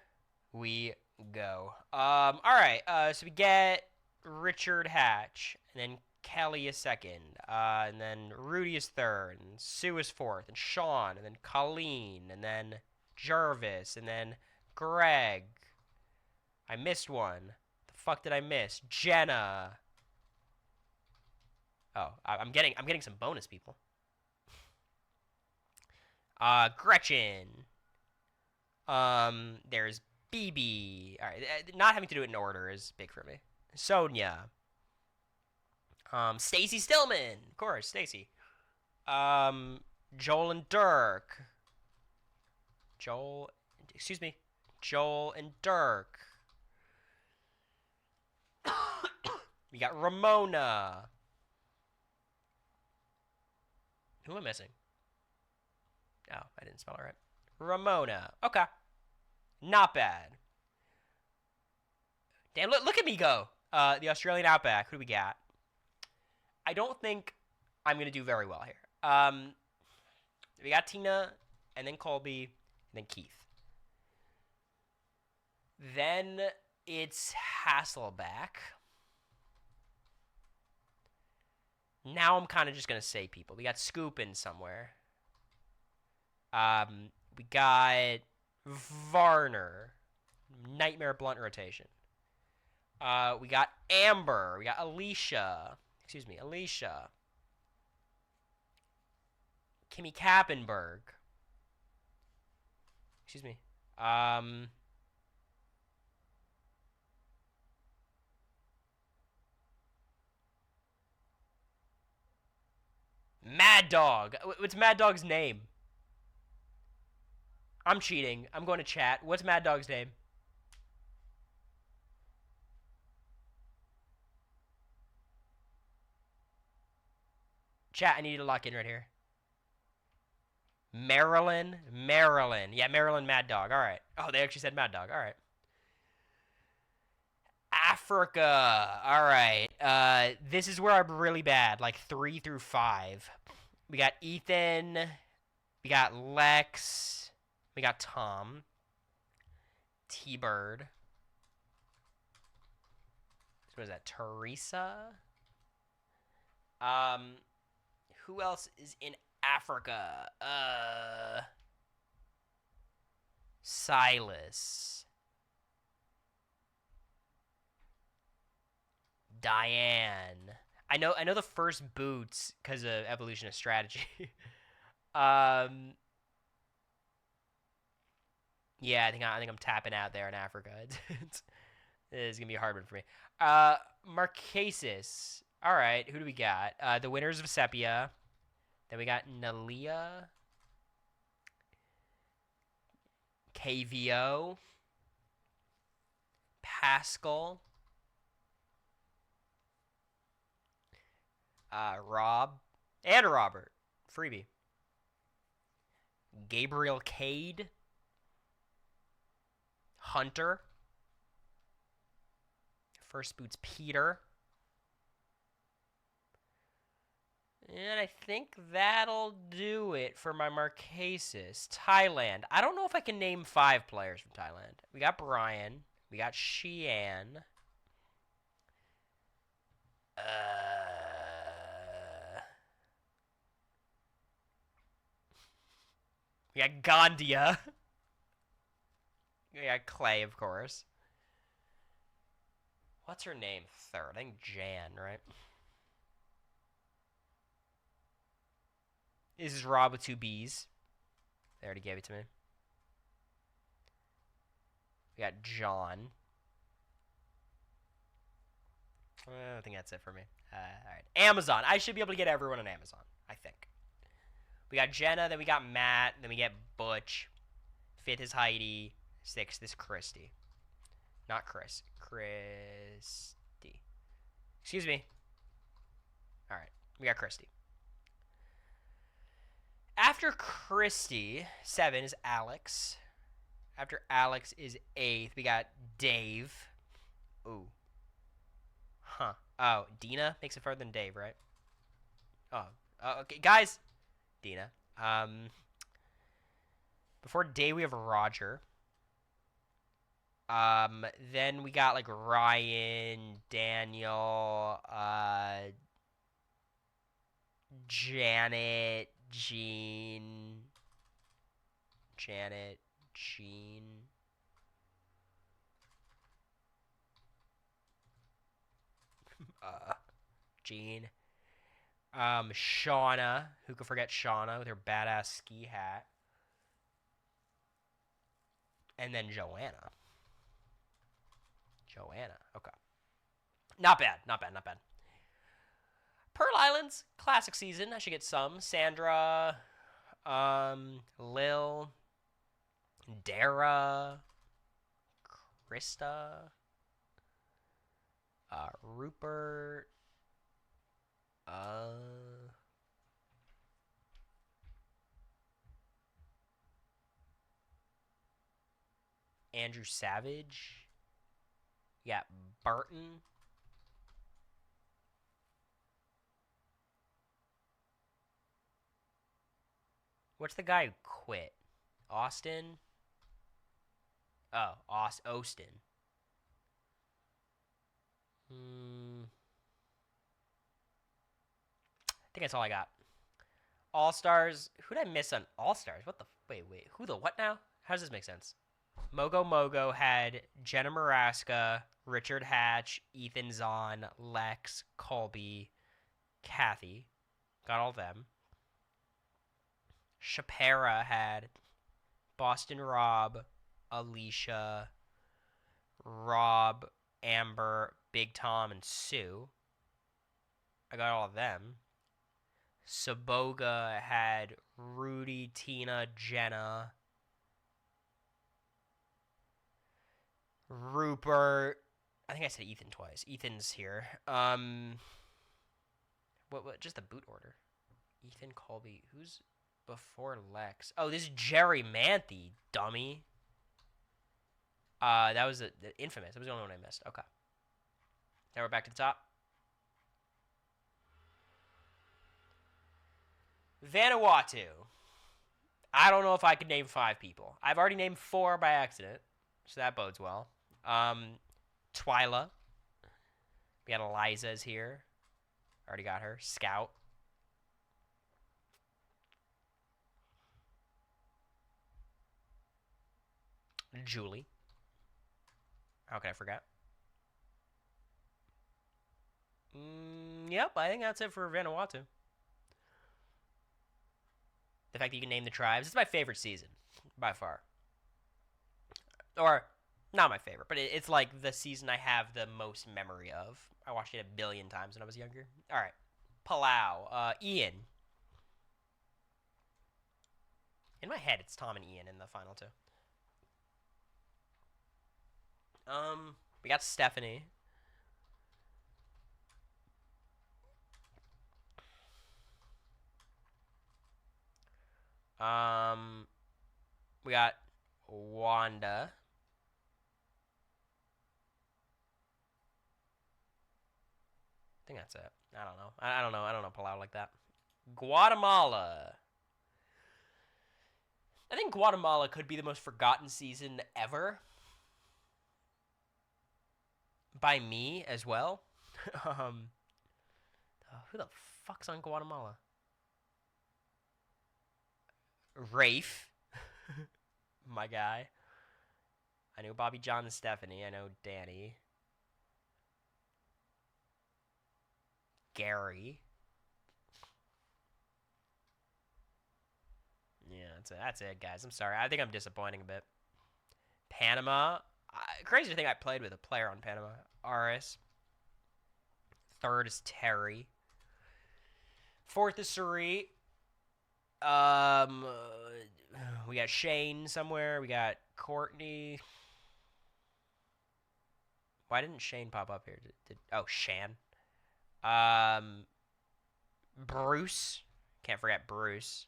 we go. All right. So we get Richard Hatch, and then Kelly is second, and then Rudy is third, and Sue is fourth, and Sean, and then Colleen, and then Jervis, and then Greg. I missed one. The fuck did I miss? Jenna. Oh, I'm getting some bonus people. Gretchen. There's BB. All right, not having to do it in order is big for me. Sonia. Stacy Stillman, of course, Stacy. Um, Joel and Dirk. Joel, excuse me, Joel and Dirk. We got Ramona. Who am I missing? Oh, I didn't spell it right. Ramona. Okay. Not bad. Damn, look at me go. The Australian Outback. Who do we got? I don't think I'm going to do very well here. We got Tina, and then Colby, and then Keith. Then it's Hasselback. Now I'm kind of just going to say people. We got Scoop in somewhere. We got Varner. Nightmare Blunt Rotation. We got Amber. We got Alicia. Excuse me, Alicia. Kimmy Kappenberg. Excuse me. Mad Dog. What's Mad Dog's name? I'm cheating. I'm going to chat. What's Mad Dog's name? Chat, I need you to lock in right here. Maryland. Yeah, Maryland Mad Dog. All right. Oh, they actually said Mad Dog. All right. Africa. All right. This is where I'm really bad. Like 3 through 5. We got Ethan. We got Lex. We got Tom. T-Bird. What is that? Teresa. Who else is in Africa? Silas. Diane. I know the first boots because of evolution of strategy. Yeah, I think I'm tapping out there in Africa. It's gonna be a hard one for me. Marquesis. All right, who do we got? The winners of Sepia. Then we got Nalia. KVO. Pascal. Rob. And Robert. Freebie. Gabriel Cade. Hunter. First boots Peter. And I think that'll do it for my Marquesis. Thailand. I don't know if I can name 5 players from Thailand. We got Brian. We got Xian. We got Gandia. We got Clay, of course. What's her name? Third. I think Jan, right? This is Rob with 2 B's. They already gave it to me. We got John. I think that's it for me. All right. Amazon. I should be able to get everyone on Amazon, I think. We got Jenna, then we got Matt, then we get Butch. 5th is Heidi. 6th is Christy. Not Chris. Christy. Excuse me. All right. We got Christy. After Christy, 7 is Alex. After Alex is 8th. We got Dave. Ooh. Huh. Oh, Dina makes it further than Dave, right? Oh. Okay, guys. Dina. Before Dave, we have Roger. Then we got like Ryan, Daniel, Janet, Jean. Jean. Shauna. Who could forget Shauna with her badass ski hat? And then Joanna. Joanna. Okay. Not bad. Not bad. Not bad. Pearl Islands, classic season. I should get some. Sandra, Lil, Dara, Krista, Rupert, Andrew Savage. Yeah, Barton. What's the guy who quit? Austin? Oh, Austin. I think that's all I got. All Stars. Who did I miss on All Stars? What the? Wait. Who the what now? How does this make sense? Mogo had Jenna Maraska, Richard Hatch, Ethan Zahn, Lex, Colby, Kathy. Got all of them. Shapira had Boston Rob, Alicia, Rob, Amber, Big Tom, and Sue. I got all of them. Saboga had Rudy, Tina, Jenna, Rupert. I think I said Ethan twice. Ethan's here. What? Just the boot order. Ethan, Colby. Who's before Lex? Oh, this is Jerry Manthe, dummy. That was the Infamous. That was the only one I missed. Okay. Now we're back to the top. Vanuatu. I don't know if I could name 5 people. I've already named 4 by accident, so that bodes well. Twyla. We got Eliza's here. Already got her. Scout. Julie. How could I forget? Yep, I think that's it for Vanuatu. The fact that you can name the tribes. It's my favorite season, by far. Or, not my favorite, but it's like the season I have the most memory of. I watched it a billion times when I was younger. All right. Palau. Ian. In my head, it's Tom and Ian in the final 2. We got Stephanie. We got Wanda. I think that's it. I don't know. I don't know. I don't know Palau like that. Guatemala. I think Guatemala could be the most forgotten season ever. By me as well. Who the fuck's on Guatemala? Rafe. My guy. I know Bobby John and Stephanie. I know Danny. Gary. Yeah, that's it, guys. I'm sorry. I think I'm disappointing a bit. Panama. Crazy thing, I played with a player on Panama. Aris. 3rd is Terry. 4th is Suri. We got Shane somewhere. We got Courtney. Why didn't Shane pop up here? Oh, Shan. Bruce. Can't forget Bruce.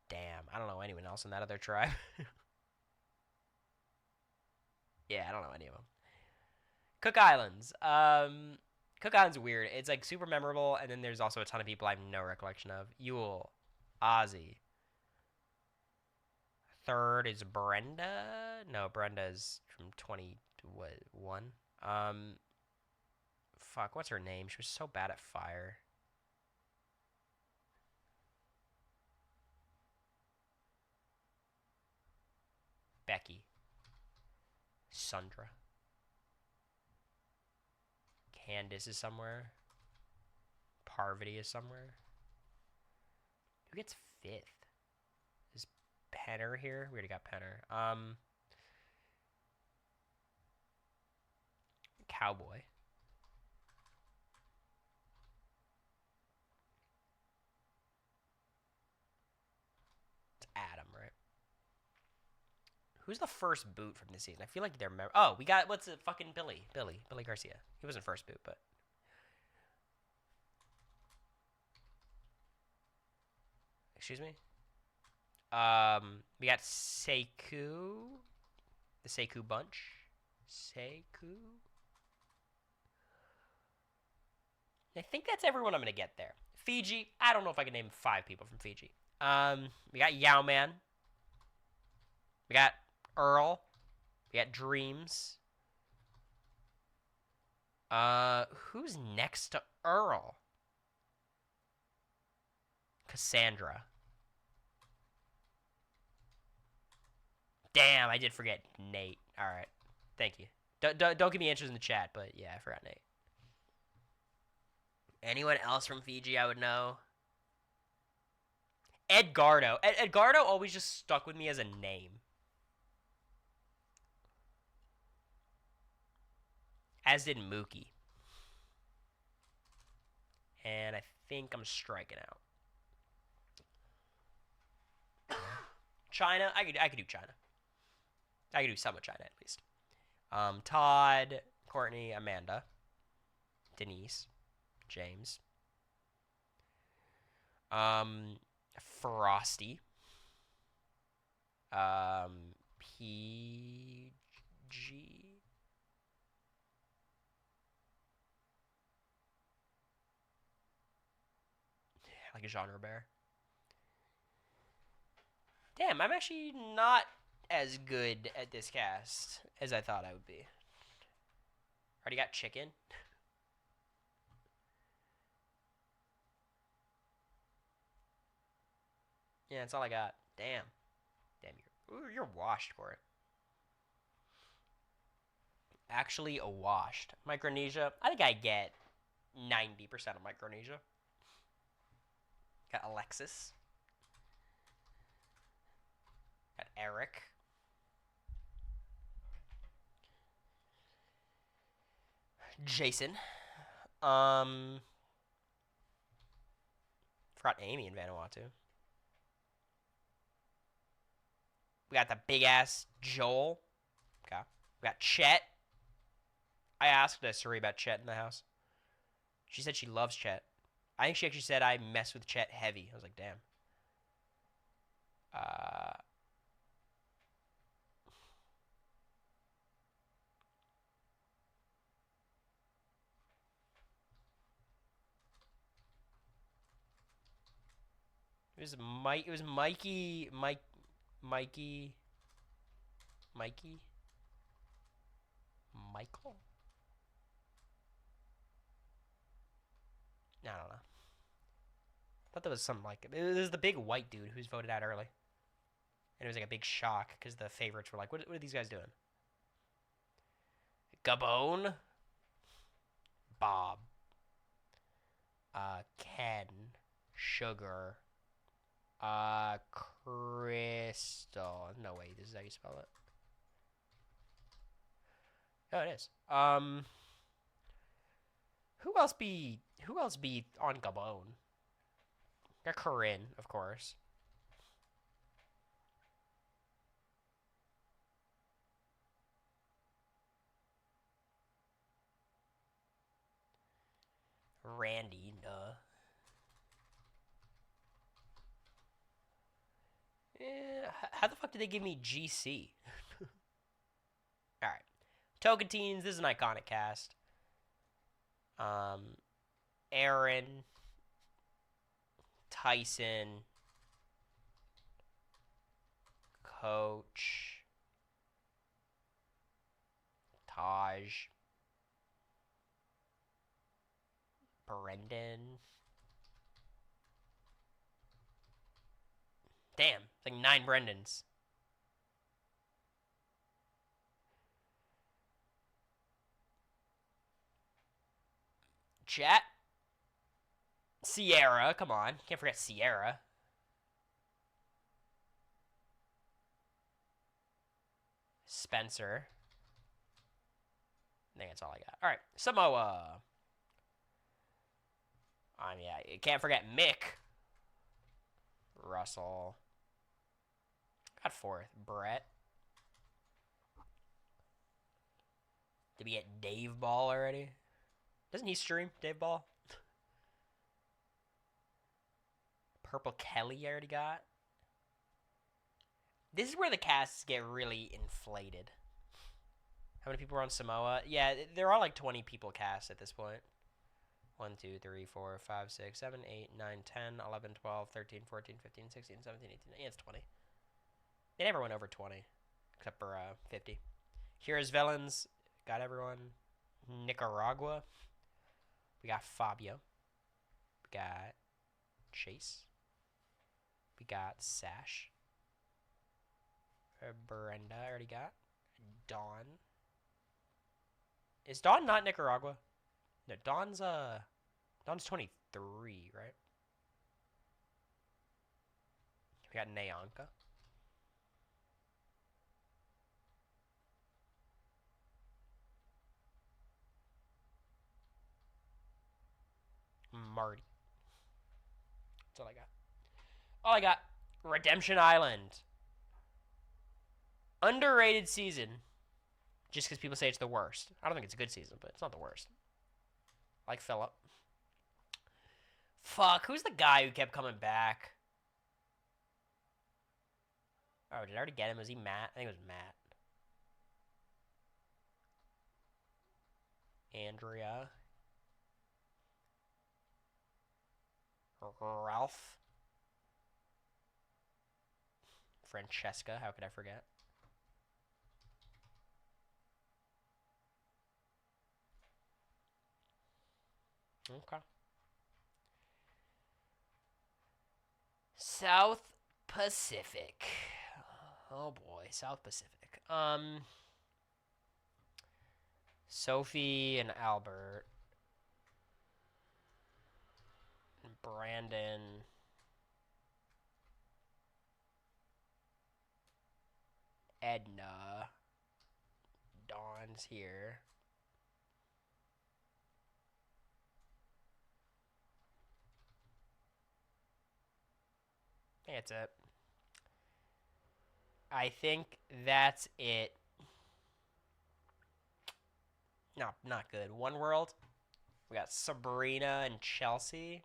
Damn, I don't know anyone else in that other tribe. Yeah, I don't know any of them. Cook Islands. Cook Islands weird. It's like super memorable, and then there's also a ton of people I have no recollection of. Yule, Ozzy. 3rd is Brenda. No, Brenda's from 21. Fuck, what's her name? She was so bad at fire. Becky. Sundra. Candace is somewhere. Parvati is somewhere. Who gets 5th? Is Penner here. We already got Penner. Cowboy. It's Adam, right? Who's the first boot from this season? I feel like they're... Oh, we got... What's it? Fucking Billy. Billy Garcia. He wasn't first boot, but... Excuse me? We got Sekou. The Sekou bunch. Sekou. I think that's everyone I'm going to get there. Fiji. I don't know if I can name 5 people from Fiji. We got Yao Man. We got Earl. We got Dreams. Who's next to Earl? Cassandra. Damn, I did forget Nate. All right, thank you. Don't give me answers in the chat, but yeah, I forgot Nate. Anyone else from Fiji I would know? Edgardo. Edgardo always just stuck with me as a name. As did Mookie. And I think I'm striking out. China. I could do China. I could do some of China at least. Todd, Courtney, Amanda, Denise, James, Frosty, PG, like a genre bear. Damn, I'm actually not as good at this cast as I thought I would be. Already got chicken. Yeah, that's all I got. Damn. Damn, you're washed, Cory. Actually, a washed. Micronesia. I think I get 90% of Micronesia. Got Alexis. Got Eric. Jason. Forgot Amy in Vanuatu. We got the big ass Joel. Okay. We got Chet. I asked Suri about Chet in the house. She said she loves Chet. I think she actually said I mess with Chet heavy. I was like, damn. It was Mikey. Michael? I don't know. I thought there was something like it. It was the big white dude who's voted out early. And it was like a big shock because the favorites were like, what are these guys doing? Gabon. Bob. Ken. Sugar. Crystal. No way, this is how you spell it. Oh, it is. Who else be on Gabon? Got Corinne, of course. Randy, duh. Yeah, how the fuck did they give me GC? Alright. Token Teens, this is an iconic cast. Aaron, Tyson, Coach, Taj, Brendan. Damn, it's like 9 Brendans. Chat. Sierra, come on. Can't forget Sierra. Spencer. I think that's all I got. All right, Samoa. Yeah, you can't forget Mick. Russell. Got 4th. Brett. Did we get Dave Ball already? Doesn't he stream, Dave Ball? Purple Kelly I already got. This is where the casts get really inflated. How many people are on Samoa? Yeah, there are like 20 people cast at this point. 1, 2, 3, 4, 5, 6, 7, 8, 9, 10, 11, 12, 13, 14, 15, 16, 17, 18. Yeah, it's 20. They never went over 20. Except for 50. Here's Villains. Got everyone. Nicaragua. We got Fabio. We got Chase. We got Sash. Brenda, I already got. Dawn. Is Dawn not Nicaragua? No, Dawn's 23, right? We got Nayanka. Marty. That's all I got. All I got. Redemption Island. Underrated season. Just because people say it's the worst. I don't think it's a good season, but it's not the worst. Like Philip. Fuck, who's the guy who kept coming back? Oh, did I already get him? Was he Matt? I think it was Matt. Andrea. Ralph. Francesca, how could I forget? Okay. South Pacific. Oh boy, South Pacific. Sophie and Albert. And Brandon. Edna. Dawn's here. That's it. I think that's it. No, not good. One World. We got Sabrina and Chelsea.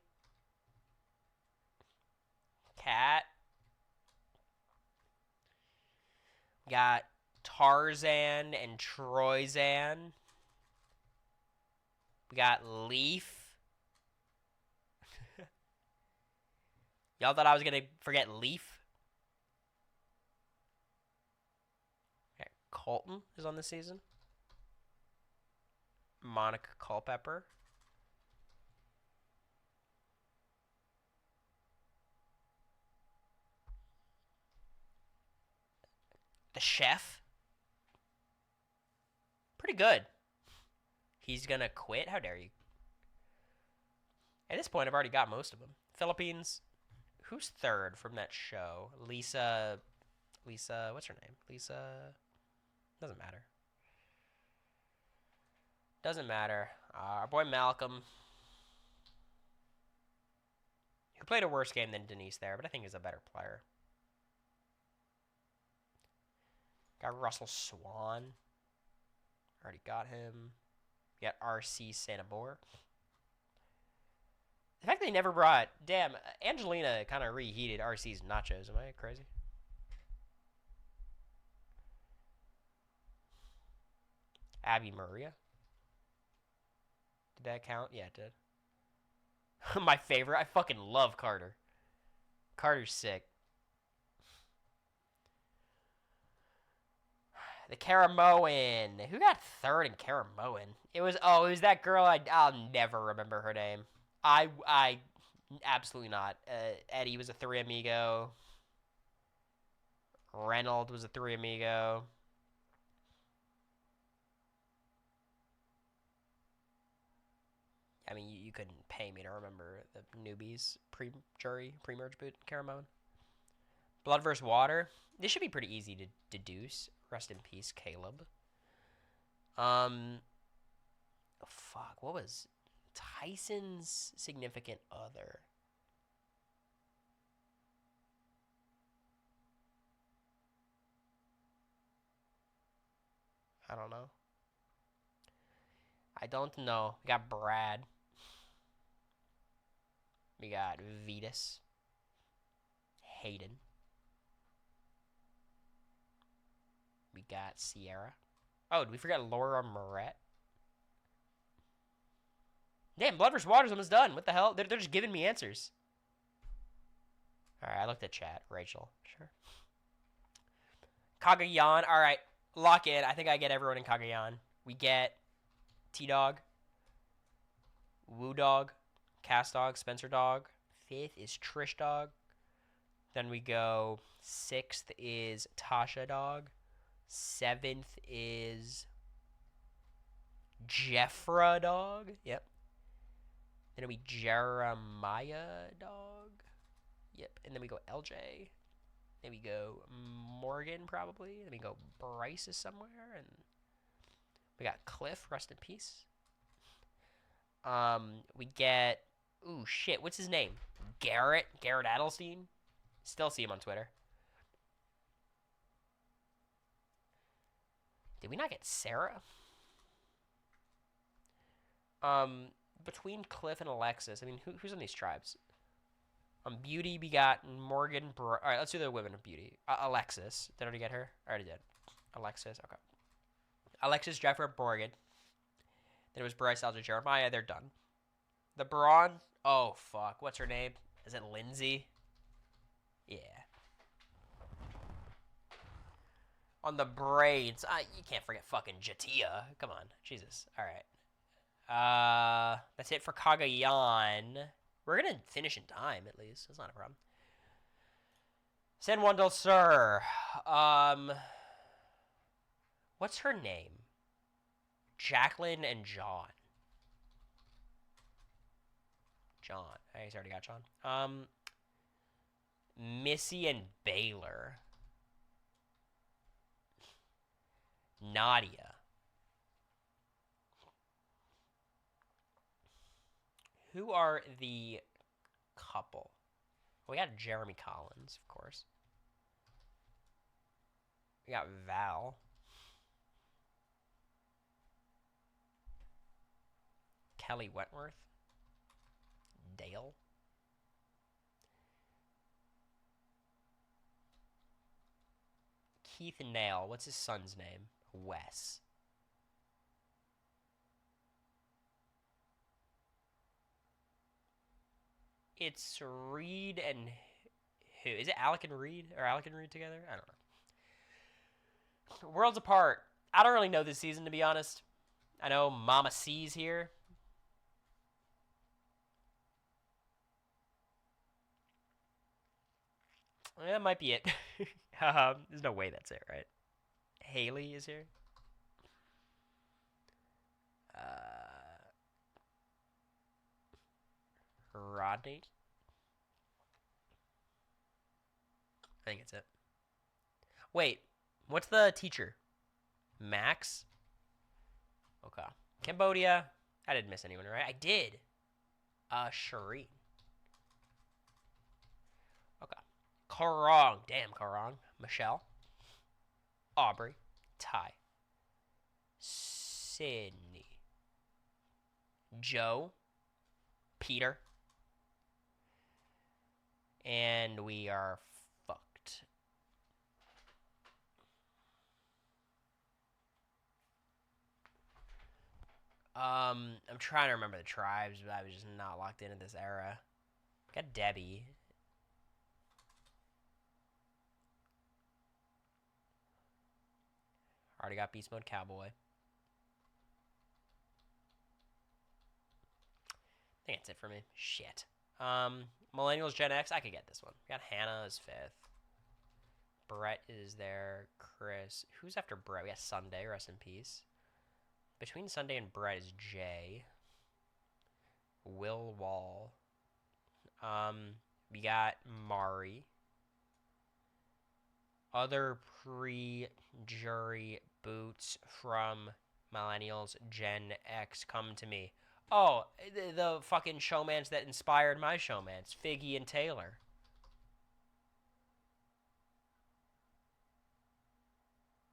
Cat. Got Tarzan and Troyzan. We got Leaf. Y'all thought I was going to forget Leaf? Okay, Colton is on this season. Monica Culpepper. The Chef. Pretty good. He's going to quit? How dare you? At this point, I've already got most of them. Philippines. Who's third from that show? Lisa, what's her name? Lisa, doesn't matter. Doesn't matter. Our boy Malcolm, who played a worse game than Denise there, but I think he's a better player. Got Russell Swan. Already got him. We got RC Santabor. The fact they never brought... Damn, Angelina kind of reheated RC's nachos. Am I crazy? Abby Maria. Did that count? Yeah, it did. My favorite. I fucking love Carter. Carter's sick. The Caramoan. Who got third in Caramoan? It was that girl. I'll never remember her name. I absolutely not. Eddie was a 3 amigo. Reynolds was a 3 amigo. I mean, you couldn't pay me to remember the newbies pre-merge boot Caramone. Blood versus water. This should be pretty easy to deduce. Rest in peace, Caleb. Fuck. What was Tyson's significant other? I don't know. I don't know. We got Brad. We got Vetus. Hayden. We got Sierra. Oh, did we forget Laura Moret? Damn, Blood vs. Water's almost done. What the hell? They're just giving me answers. Alright, I looked at chat. Rachel. Sure. Kagayan. Alright, lock in. I think I get everyone in Kagayan. We get T-Dog. Woo Dog. Cast Dog. Spencer Dog. 5th is Trish Dog. Then we go 6th is Tasha Dog. 7th is Jeffra Dog. Yep. Then we Jeremiah Dog. Yep. And then we go LJ. Then we go Morgan probably. Then we go Bryce is somewhere. And we got Cliff. Rest in peace. We get... Ooh, shit. What's his name? Garrett. Garrett Adelstein. Still see him on Twitter. Did we not get Sarah? Between Cliff and Alexis, I mean, who's on these tribes? Beauty, we got Morgan. All right, let's do the women of Beauty. Alexis. Did I already get her? I already did. Alexis, okay. Alexis, Jeffrey, Morgan. Then it was Bryce, Alger, Jeremiah. They're done. The Braun. Oh, fuck. What's her name? Is it Lindsay? Yeah. On the braids, you can't forget fucking Jatia. Come on. Jesus. All right. That's it for Kagayan. We're going to finish in time, at least. That's not a problem. San Juan del Sur. What's her name? Jacqueline and John. John. He's already got John. Missy and Baylor. Nadia. Who are the couple? We got Jeremy Collins, of course. We got Val. Kelly Wentworth. Dale. Keith Nail. What's his son's name? Wes. It's Reed and who? Is it Alec and Reed? Or Alec and Reed together? I don't know. Worlds Apart. I don't really know this season, to be honest. I know Mama C's here. That might be it. There's no way that's it, right? Haley is here. Rodney. I think it's it. Wait, what's the teacher? Max? Okay. Cambodia. I didn't miss anyone, right? I did. Shireen. Okay. Karong. Damn, Karong. Michelle. Aubrey. Ty. Sydney. Joe. Peter. And we are fucked. I'm trying to remember the tribes, but I was just not locked into this era. Got Debbie. Already got Beast Mode Cowboy. I think that's it for me. Shit. Millennials Gen X. I could get this one. We got Hannah as 5th. Brett is there. Chris. Who's after Brett? We got Sunday. Rest in peace. Between Sunday and Brett is Jay. Will Wall. We got Mari. Other pre-jury boots from millennials Gen X come to me. Oh, the fucking showmans that inspired my showmans, Figgy and Taylor.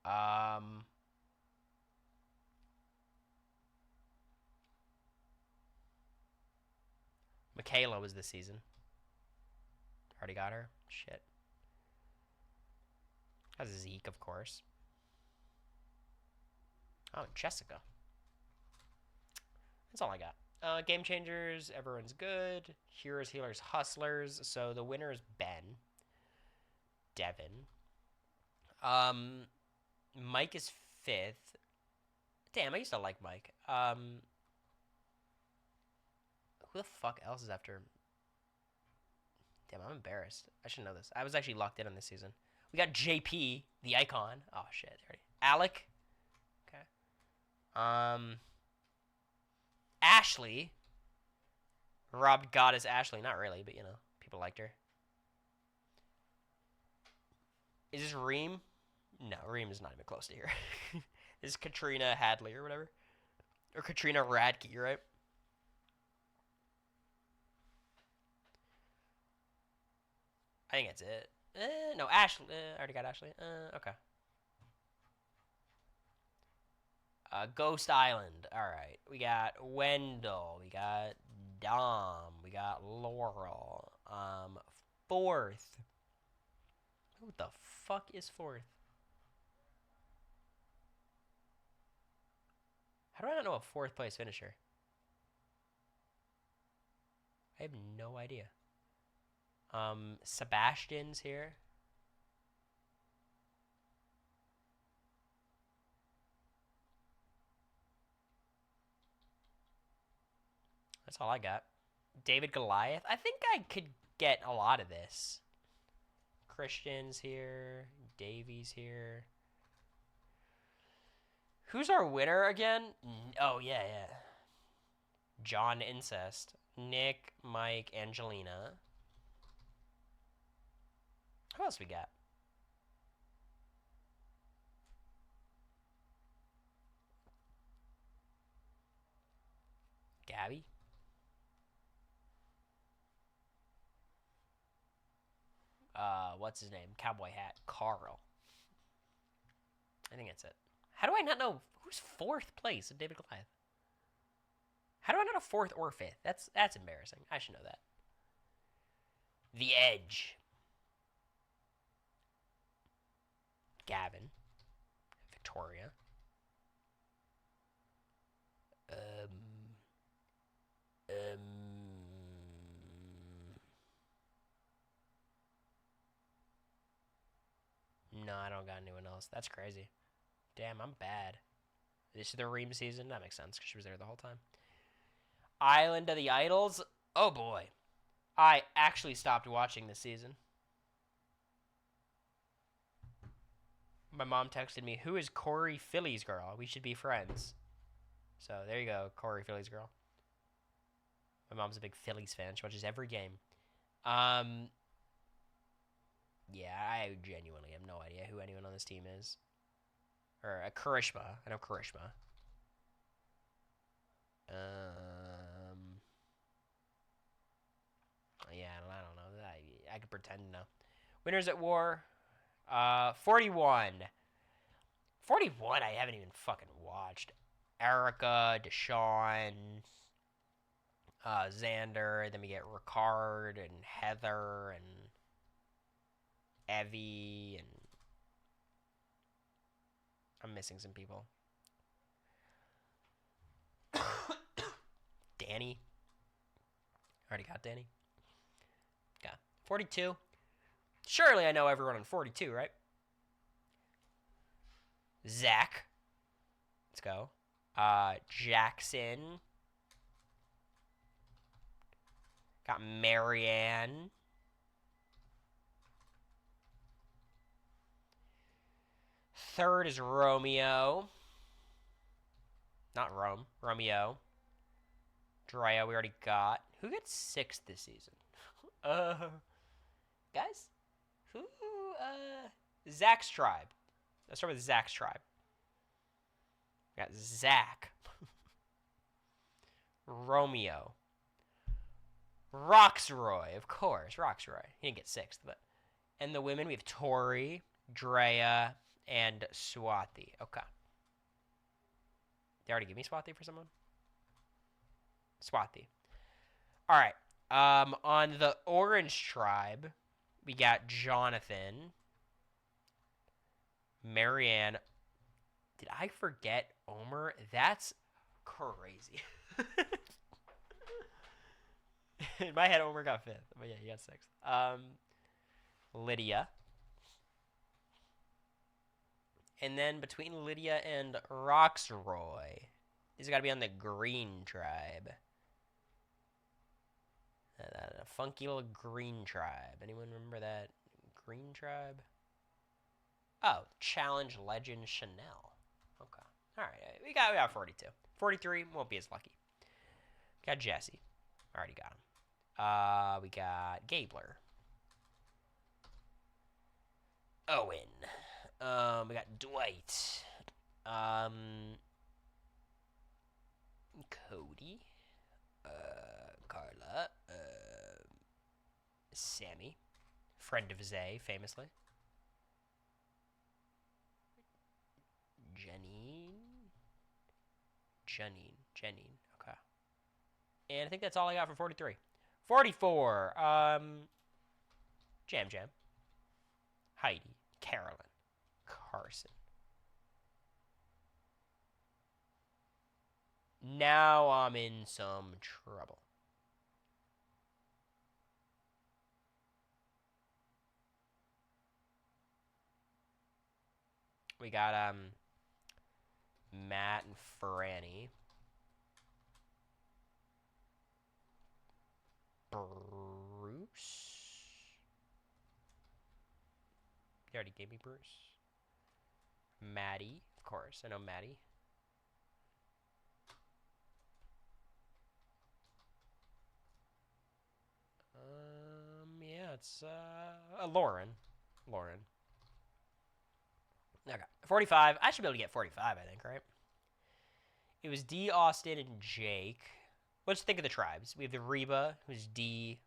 Um, Michaela was this season. Already got her. Shit. That's Zeke, of course. Oh, Jessica. That's all I got. Game changers, everyone's good. Heroes, healers, hustlers. So the winner is Ben. Devin. Mike is 5th. Damn, I used to like Mike. Who the fuck else is after? Damn, I'm embarrassed. I should know this. I was actually locked in on this season. We got JP, the icon. Oh shit, already. Alec. Okay. Ashley. Robbed Goddess Ashley. Not really, but you know, people liked her. Is this Reem? No, Reem is not even close to here. This is Katrina Hadley or whatever. Or Katrina Radke, right? I think that's it. No, Ashley. I already got Ashley. Okay. Ghost Island. All right. We got Wendell. We got Dom. We got Laurel. 4th. Who the fuck is 4th? How do I not know a 4th place finisher? I have no idea. Sebastian's here. That's all I got. David Goliath. I think I could get a lot of this. Christian's here. Davies here. Who's our winner again? Oh, yeah. John Incest. Nick, Mike, Angelina. Who else we got? Gabby? What's his name? Cowboy hat. Carl. I think that's it. How do I not know who's 4th place in David Goliath? How do I not know 4th or 5th? That's embarrassing. I should know that. The Edge. Gavin. Victoria. No, I don't got anyone else. That's crazy. Damn, I'm bad. This is the Reem season. That makes sense because she was there the whole time. Island of the Idols. Oh boy, I actually stopped watching this season. My mom texted me, "Who is Cory Philly's girl? We should be friends." So there you go, Cory Philly's girl. My mom's a big Phillies fan. She watches every game. Yeah, I genuinely have no idea who anyone on this team is. Or Karishma. I know Karishma. Yeah, I don't know. I could pretend to know. Winners at War. 41. 41 I haven't even fucking watched. Erica, Deshaun, Xander. Then we get Ricard and Heather and Evie and I'm missing some people. Danny. Already got Danny. Got 42. Surely I know everyone on 42, right? Zach. Let's go. Jackson. Got Marianne. Third is Romeo. Not Rome. Romeo. Drea we already got. Who gets 6th this season? Guys? Who, Zach's tribe. Let's start with Zach's tribe. We got Zach. Romeo. Roxroy, of course. Roxroy. He didn't get sixth, but. And the women, we have Tori, Drea, and Swati. Okay. They already give me Swati for someone? Swati. Alright. On the orange tribe, we got Jonathan, Marianne. Did I forget Omer? That's crazy. In my head, Omer got fifth. But yeah, he got sixth. Lydia. And then between Lydia and Roxroy, he's got to be on the green tribe. A funky little green tribe. Anyone remember that green tribe? Oh, Challenge Legend Chanel. Okay. All right. We got 42. 43 won't be as lucky. Got Jesse. Already got him. We got Gabler. Owen. We got Dwight. Cody. Carla. Sammy. Friend of Zay, famously. Janine. Okay. And I think that's all I got for 43. 44. Jam. Heidi. Carolyn. Carson. Now I'm in some trouble. We got Matt and Franny. Bruce. You already gave me Bruce. Maddie, of course. I know Maddie. Yeah, it's Lauren. Okay, 45. I should be able to get 45, I think, right? It was D, Austin, and Jake. Let's think of the tribes. We have the Reba, who's D,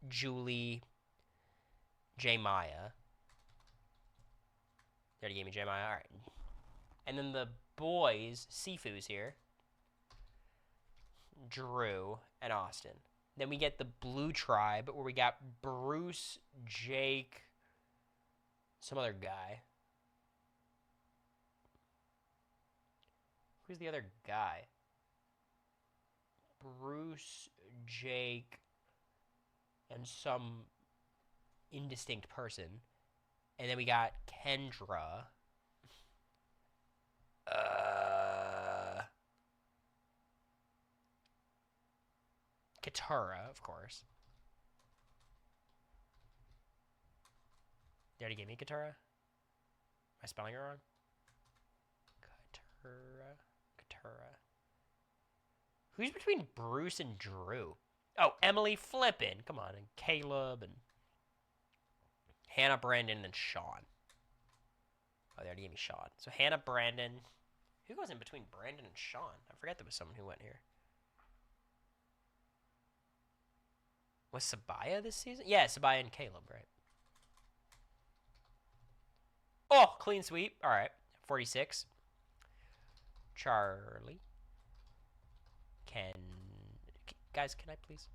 Julie, J Maya. They already gave me J Maya. All right. And then the boys, Sifu's here. Drew and Austin. Then we get the blue tribe, where we got Bruce, Jake, some other guy. Who's the other guy? Bruce, Jake, and some indistinct person. And then we got Kendra. Katara, of course. They already gave me Katara? Am I spelling it wrong? Katara. Who's between Bruce and Drew? Oh, Emily Flippin. Come on. And Caleb and Hannah, Brandon, and Sean. Oh, they already gave me Sean. So Hannah, Brandon. Who goes in between Brandon and Sean? I forgot there was someone who went here. Was Sabaya this season? Yeah, Sabaya and Caleb, right? Oh, clean sweep. All right. 46. Charlie. Guys, can I please?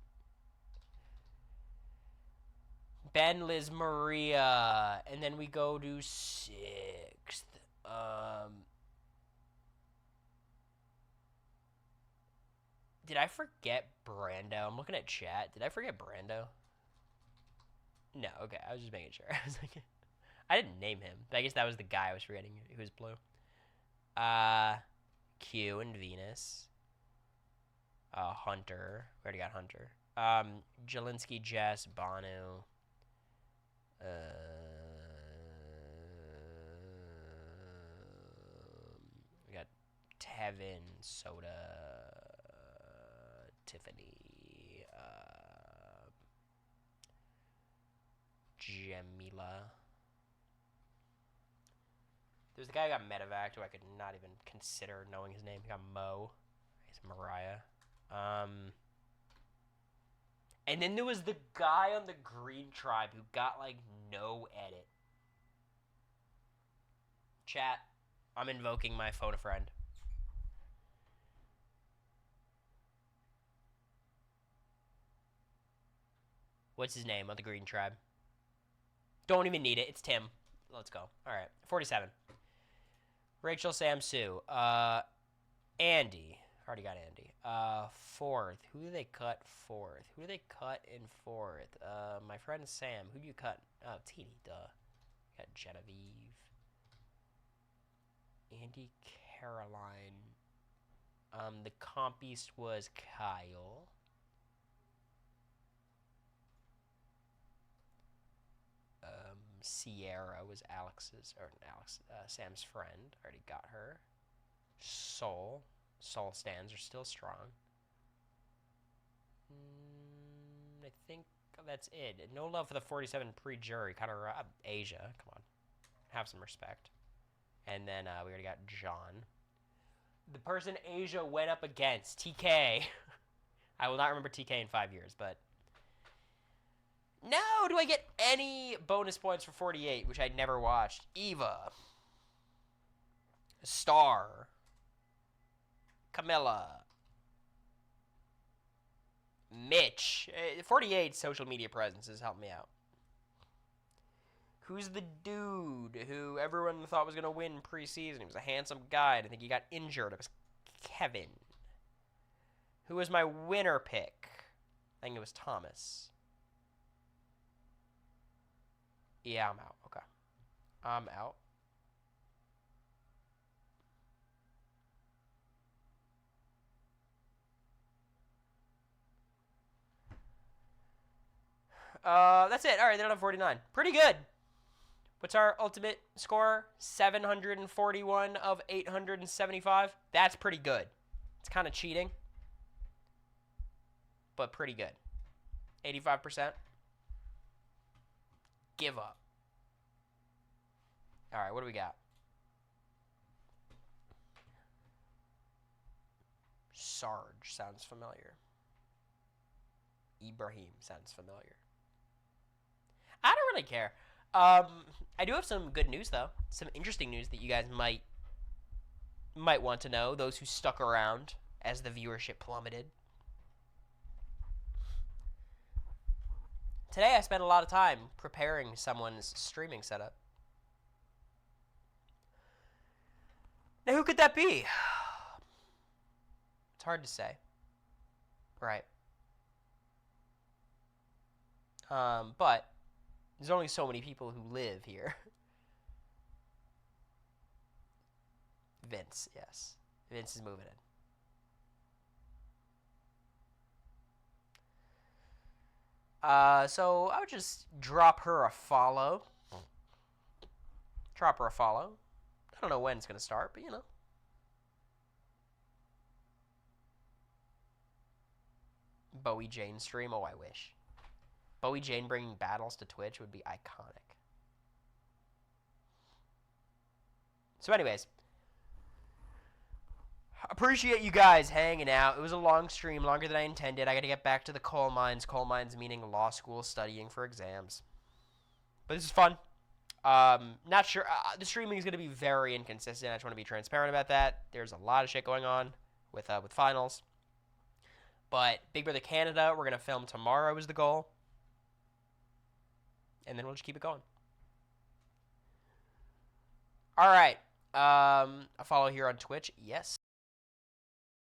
Ben, Liz, Maria. And then we go to 6th. Did I forget Brando? I'm looking at chat. Did I forget Brando? No, okay. I was just making sure. I was like, I didn't name him. But I guess that was the guy I was forgetting who was blue. Q and Venus. Hunter. We already got Hunter. Jelinski, Jess, Banu. We got Tevin, Soda, Tiffany, Jamila. There's the guy who got medevac, who I could not even consider knowing his name. He got Mo. He's Mariah. And then there was the guy on the Green Tribe who got, like, no edit. Chat, I'm invoking my phone a friend. What's his name on the Green Tribe? Don't even need it. It's Tim. Let's go. All right. 47. Rachel, Sam, Sue. Andy. Already got Andy. Fourth. Who do they cut fourth? Who do they cut in fourth? My friend Sam. Who do you cut? Oh, Teeny. Duh. Got Genevieve. Andy, Caroline. The compiest was Kyle. Sierra was Sam's friend. Already got her. Soul stands are still strong. I think that's it. No love for the 47 pre-jury. Kind of Asia. Come on. Have some respect. And then we already got John. The person Asia went up against, TK. I will not remember TK in 5 years, but... No! Do I get any bonus points for 48, which I never watched? Eva. Star. Camilla. Mitch. 48 social media presences helped me out. Who's the dude who everyone thought was going to win preseason? He was a handsome guy, and I think he got injured. It was Kevin. Who was my winner pick? I think it was Thomas. Yeah, I'm out. Okay. I'm out. That's it. All right, they're on 49. Pretty good. What's our ultimate score? 741 of 875. That's pretty good. It's kind of cheating, but pretty good. 85%. Give up. All right, what do we got? Sarge sounds familiar. Ibrahim sounds familiar. I don't really care. I do have some good news, though. Some interesting news that you guys might want to know, those who stuck around as the viewership plummeted. Today I spent a lot of time preparing someone's streaming setup. Now, who could that be? It's hard to say. Right. But there's only so many people who live here. Vince, yes. Vince is moving in. So I would just drop her a follow. I don't know when it's going to start, but you know. Bowie Jane stream. Oh, I wish. Bowie Jane bringing battles to Twitch would be iconic. So anyways. Appreciate you guys hanging out. It was a long stream, longer than I intended. I got to get back to the coal mines. Coal mines meaning law school, studying for exams. But this is fun. Not sure. The streaming is going to be very inconsistent. I just want to be transparent about that. There's a lot of shit going on with finals. But Big Brother Canada, we're going to film tomorrow is the goal. And then we'll just keep it going. All right. A follow here on Twitch. Yes.